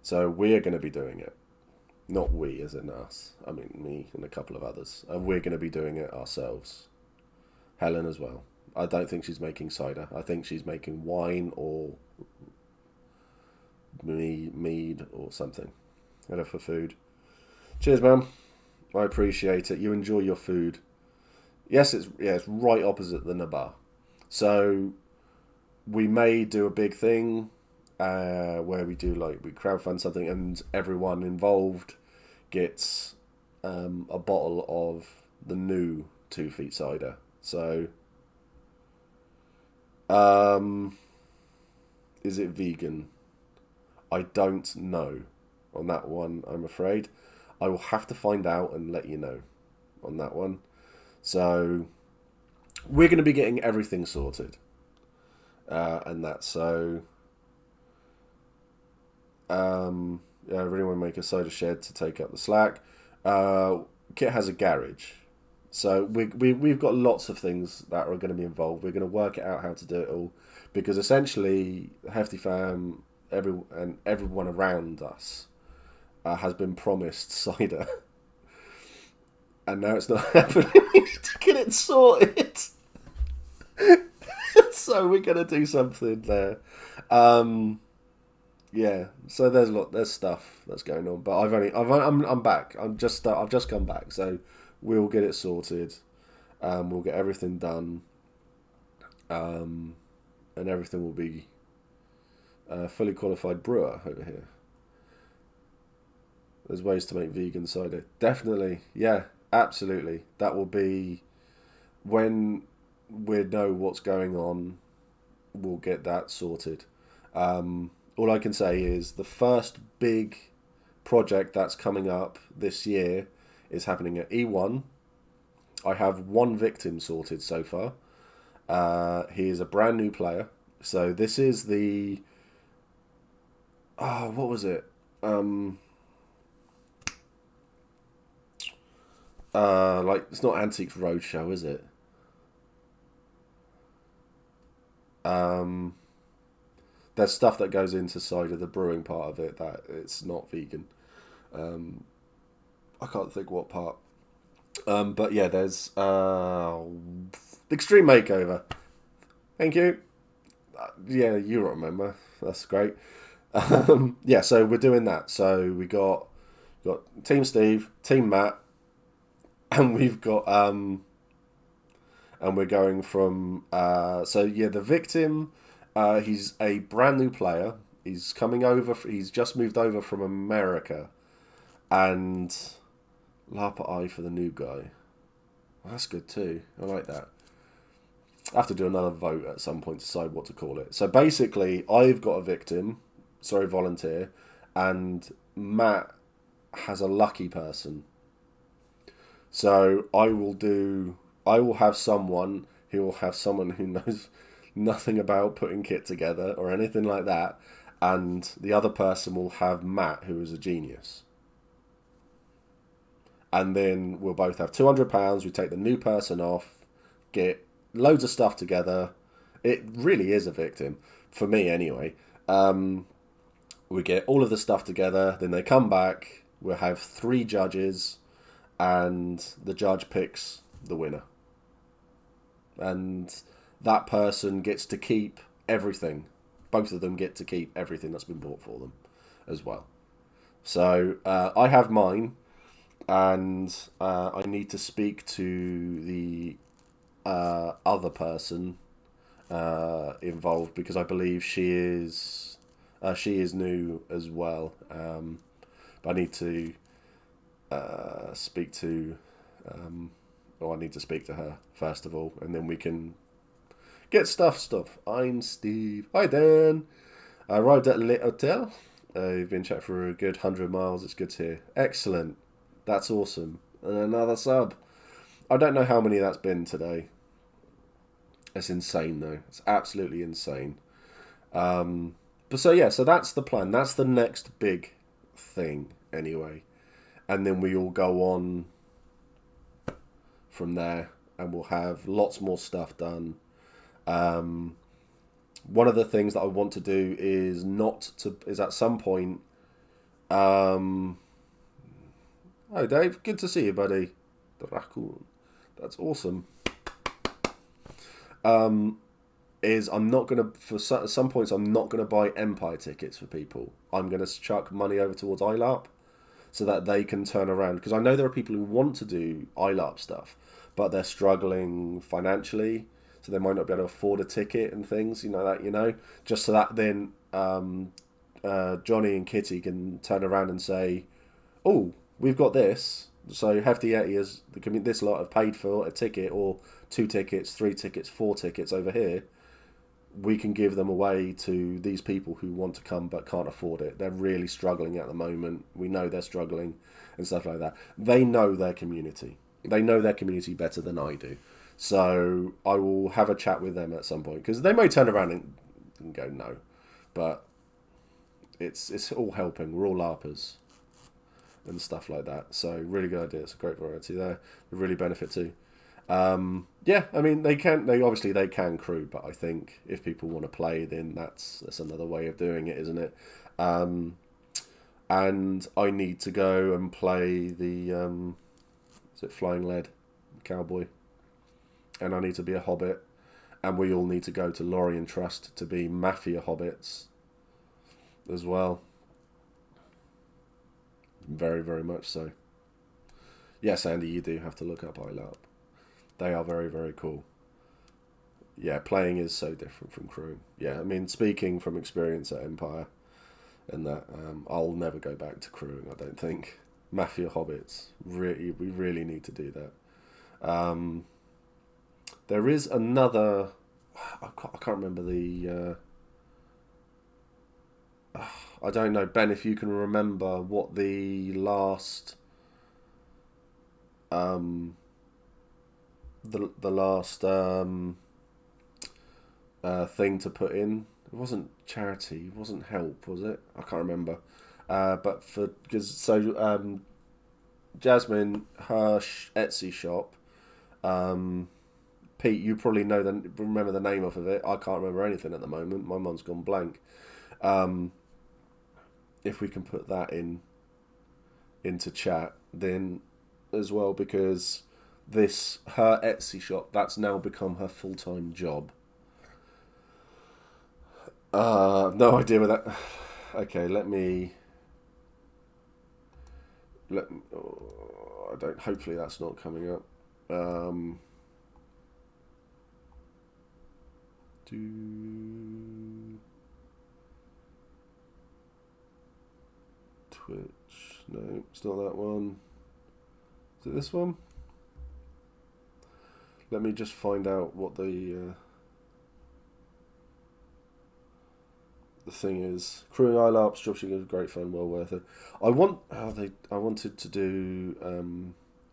So we're going to be doing it. Not we, as in us. I mean, me and a couple of others. And we're going to be doing it ourselves. Helen as well. I don't think she's making cider. I think she's making wine or mead or something. Hello for food. Cheers, man. I appreciate it. You enjoy your food. Yes, it's right opposite the Nabar. So we may do a big thing where we crowdfund something and everyone involved gets a bottle of the new 2 Feet cider. So, is it vegan? I don't know on that one, I'm afraid. I will have to find out and let you know on that one. So, we're going to be getting everything sorted. And that, so... I really want to make a soda shed to take up the slack. Kit has a garage. So we've got lots of things that are going to be involved. We're going to work it out how to do it all. Because essentially, Hefty Fam, everyone around us has been promised cider. And now it's not happening. We need to get it sorted. So we're going to do something there. Yeah, so there's stuff that's going on, but I'm back. I've just come back, so we'll get it sorted. We'll get everything done, and everything will be fully qualified brewer over here. There's ways to make vegan cider, definitely. Yeah, absolutely. That will be when we know what's going on. We'll get that sorted. All I can say is the first big project that's coming up this year is happening at E1. I have 1 victim sorted so far. He is a brand new player. So this is the... what was it? Like, it's not Antiques Roadshow, is it? Um, there's stuff that goes inside of the brewing part of it that it's not vegan. Um, I can't think what part. But yeah, there's Extreme Makeover. Thank you. Yeah, you remember. That's great. Yeah, so we're doing that. So we got Team Steve, Team Matt, and we've got and we're going from so yeah, the victim. He's a brand new player. He's coming over. He's just moved over from America, and larp eye for the new guy. Well, that's good too. I like that. I have to do another vote at some point to decide what to call it. So basically, I've got a victim, sorry, volunteer, and Matt has a lucky person. So I will have someone. He will have someone who knows nothing about putting kit together or anything like that, and the other person will have Matt, who is a genius. And then we'll both have £200. We take the new person off, get loads of stuff together. It really is a victim, for me anyway. We get all of the stuff together, then they come back. We'll have 3 judges, and the judge picks the winner. And that person gets to keep everything. Both of them get to keep everything that's been bought for them as well. So I have mine, and I need to speak to the other person involved, because I believe she is new as well. But I need to speak to I need to speak to her first of all, and then we can get stuff. I'm Steve. Hi Dan. I arrived at Le Hotel. You've been checked for a good 100 miles. It's good to hear. Excellent. That's awesome. And another sub. I don't know how many that's been today. It's insane though. It's absolutely insane. But so yeah, so that's the plan. That's the next big thing anyway. And then we all go on from there, and we'll have lots more stuff done. One of the things that I want to do is at some point. Oh, Dave, good to see you, buddy. The raccoon, that's awesome. Is I'm not gonna for some points I'm not gonna buy Empire tickets for people. I'm gonna chuck money over towards iLarp, so that they can turn around, because I know there are people who want to do iLarp stuff, but they're struggling financially, so they might not be able to afford a ticket and things, just so that then Johnny and Kitty can turn around and say, oh, we've got this, so Hefty Yeti is this lot have paid for a ticket, or 2 tickets, 3 tickets, 4 tickets over here. We can give them away to these people who want to come but can't afford it. They're really struggling at the moment. We know they're struggling and stuff like that. They know their community. They know their community better than I do. So I will have a chat with them at some point, because they may turn around and go no. But it's all helping. We're all LARPers and stuff like that. So really good idea. It's a great variety there. We really benefit too. Yeah, I mean they can crew, but I think if people want to play, then that's another way of doing it, isn't it? And I need to go and play the is it Flying Lead Cowboy, and I need to be a hobbit, and we all need to go to Lorien Trust to be Mafia hobbits as well. Very, very much so. Yes, Andy, you do have to look up iLarp. They are very, very cool. Yeah, playing is so different from crewing. Yeah, I mean, speaking from experience at Empire, and that I'll never go back to crewing, I don't think. Mafia Hobbits, we really need to do that. There is another, I can't remember the, I don't know, Ben, if you can remember what the last, the last thing to put in. It wasn't charity, it wasn't help, was it? I can't remember. But because Jasmine, her Etsy shop. Pete, you probably remember the name of it. I can't remember anything at the moment. My mind's gone blank. If we can put that into chat, then as well, because her Etsy shop, that's now become her full-time job. No idea where that. Okay, I don't. Hopefully, that's not coming up. Twitch. No, it's not that one. Is it this one? Let me just find out what the thing is. Crewing larps, dropshipping is great fun, well worth it. I wanted to do. Oh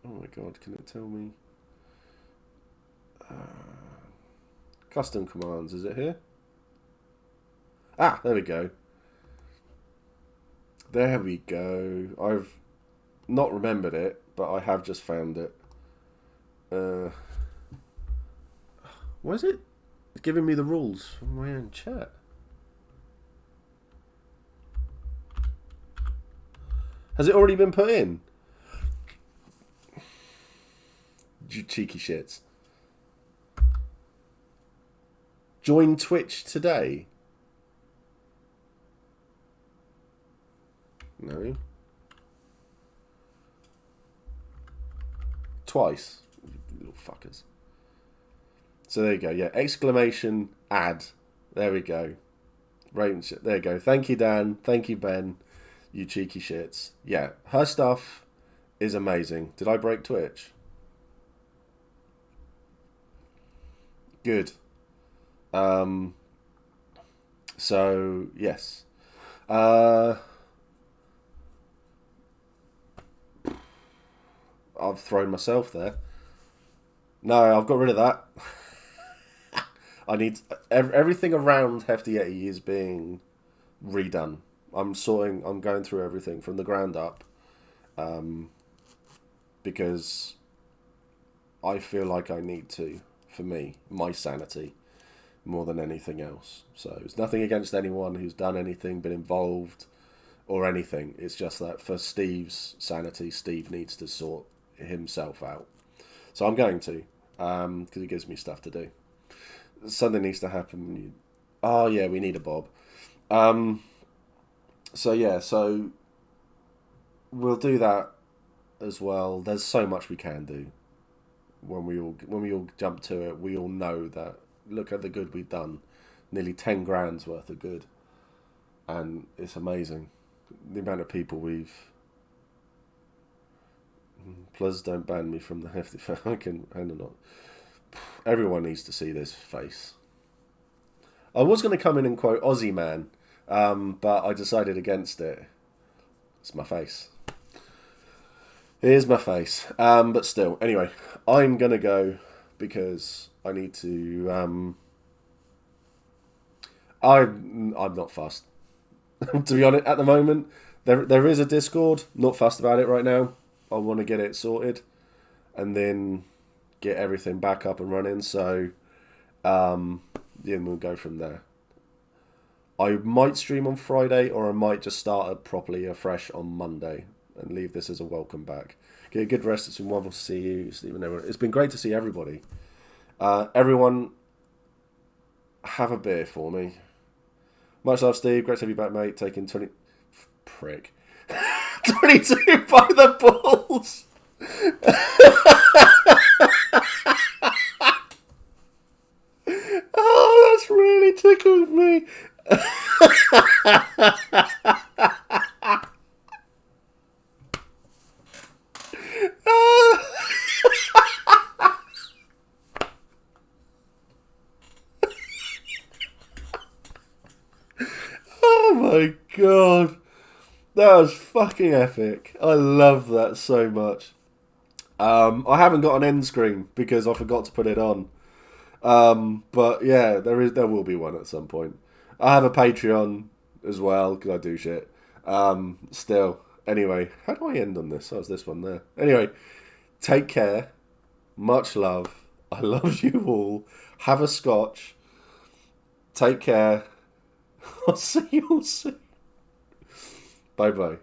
my god, can it tell me? Custom commands, is it here? Ah, there we go. There we go. I've not remembered it, but I have just found it. Why is it giving me the rules from my own chat? Has it already been put in? You cheeky shits. Join Twitch today? No. Twice. Little fuckers. So there you go. Yeah, exclamation ad. There we go. Right. There you go. Thank you, Dan. Thank you, Ben. You cheeky shits. Yeah, her stuff is amazing. Did I break Twitch? Good. So yes. I've thrown myself there. No, I've got rid of that. I need everything around Hefty Yeti is being redone. I'm going through everything from the ground up, because I feel like I need to, for me, my sanity, more than anything else. So it's nothing against anyone who's done anything, been involved, or anything. It's just that for Steve's sanity, Steve needs to sort himself out. So I'm going to, because it gives me stuff to do. Something needs to happen. Oh yeah, we need a Bob. So yeah, so we'll do that as well. There's so much we can do. When we all jump to it, we all know that. Look at the good we've done. Nearly 10 grand's worth of good, and it's amazing the amount of people we've. Plus, don't ban me from the Hefty. I can handle it. Everyone needs to see this face. I was going to come in and quote Aussie Man. But I decided against it. It's my face. Here's my face. But still, anyway, I'm gonna go because I need to. I'm not fussed. To be honest, at the moment, there is a Discord. Not fussed about it right now. I want to get it sorted, and then get everything back up and running. So, then we'll go from there. I might stream on Friday, or I might just start it properly afresh on Monday and leave this as a welcome back. Get a good rest. It's been wonderful to see you, Stephen. It's been great to see everybody. Everyone, have a beer for me. Much love, Steve. Great to have you back, mate. Taking 20... Prick. 22 by the balls. Oh, that's really tickled me. Oh my god, that was fucking epic. I love that so much. I haven't got an end screen because I forgot to put it on. But yeah, there will be one at some point. I have a Patreon as well because I do shit. Still, Anyway, how do I end on this? Oh, it's this one there. Anyway, take care. Much love. I love you all. Have a scotch. Take care. I'll see you all soon. Bye bye.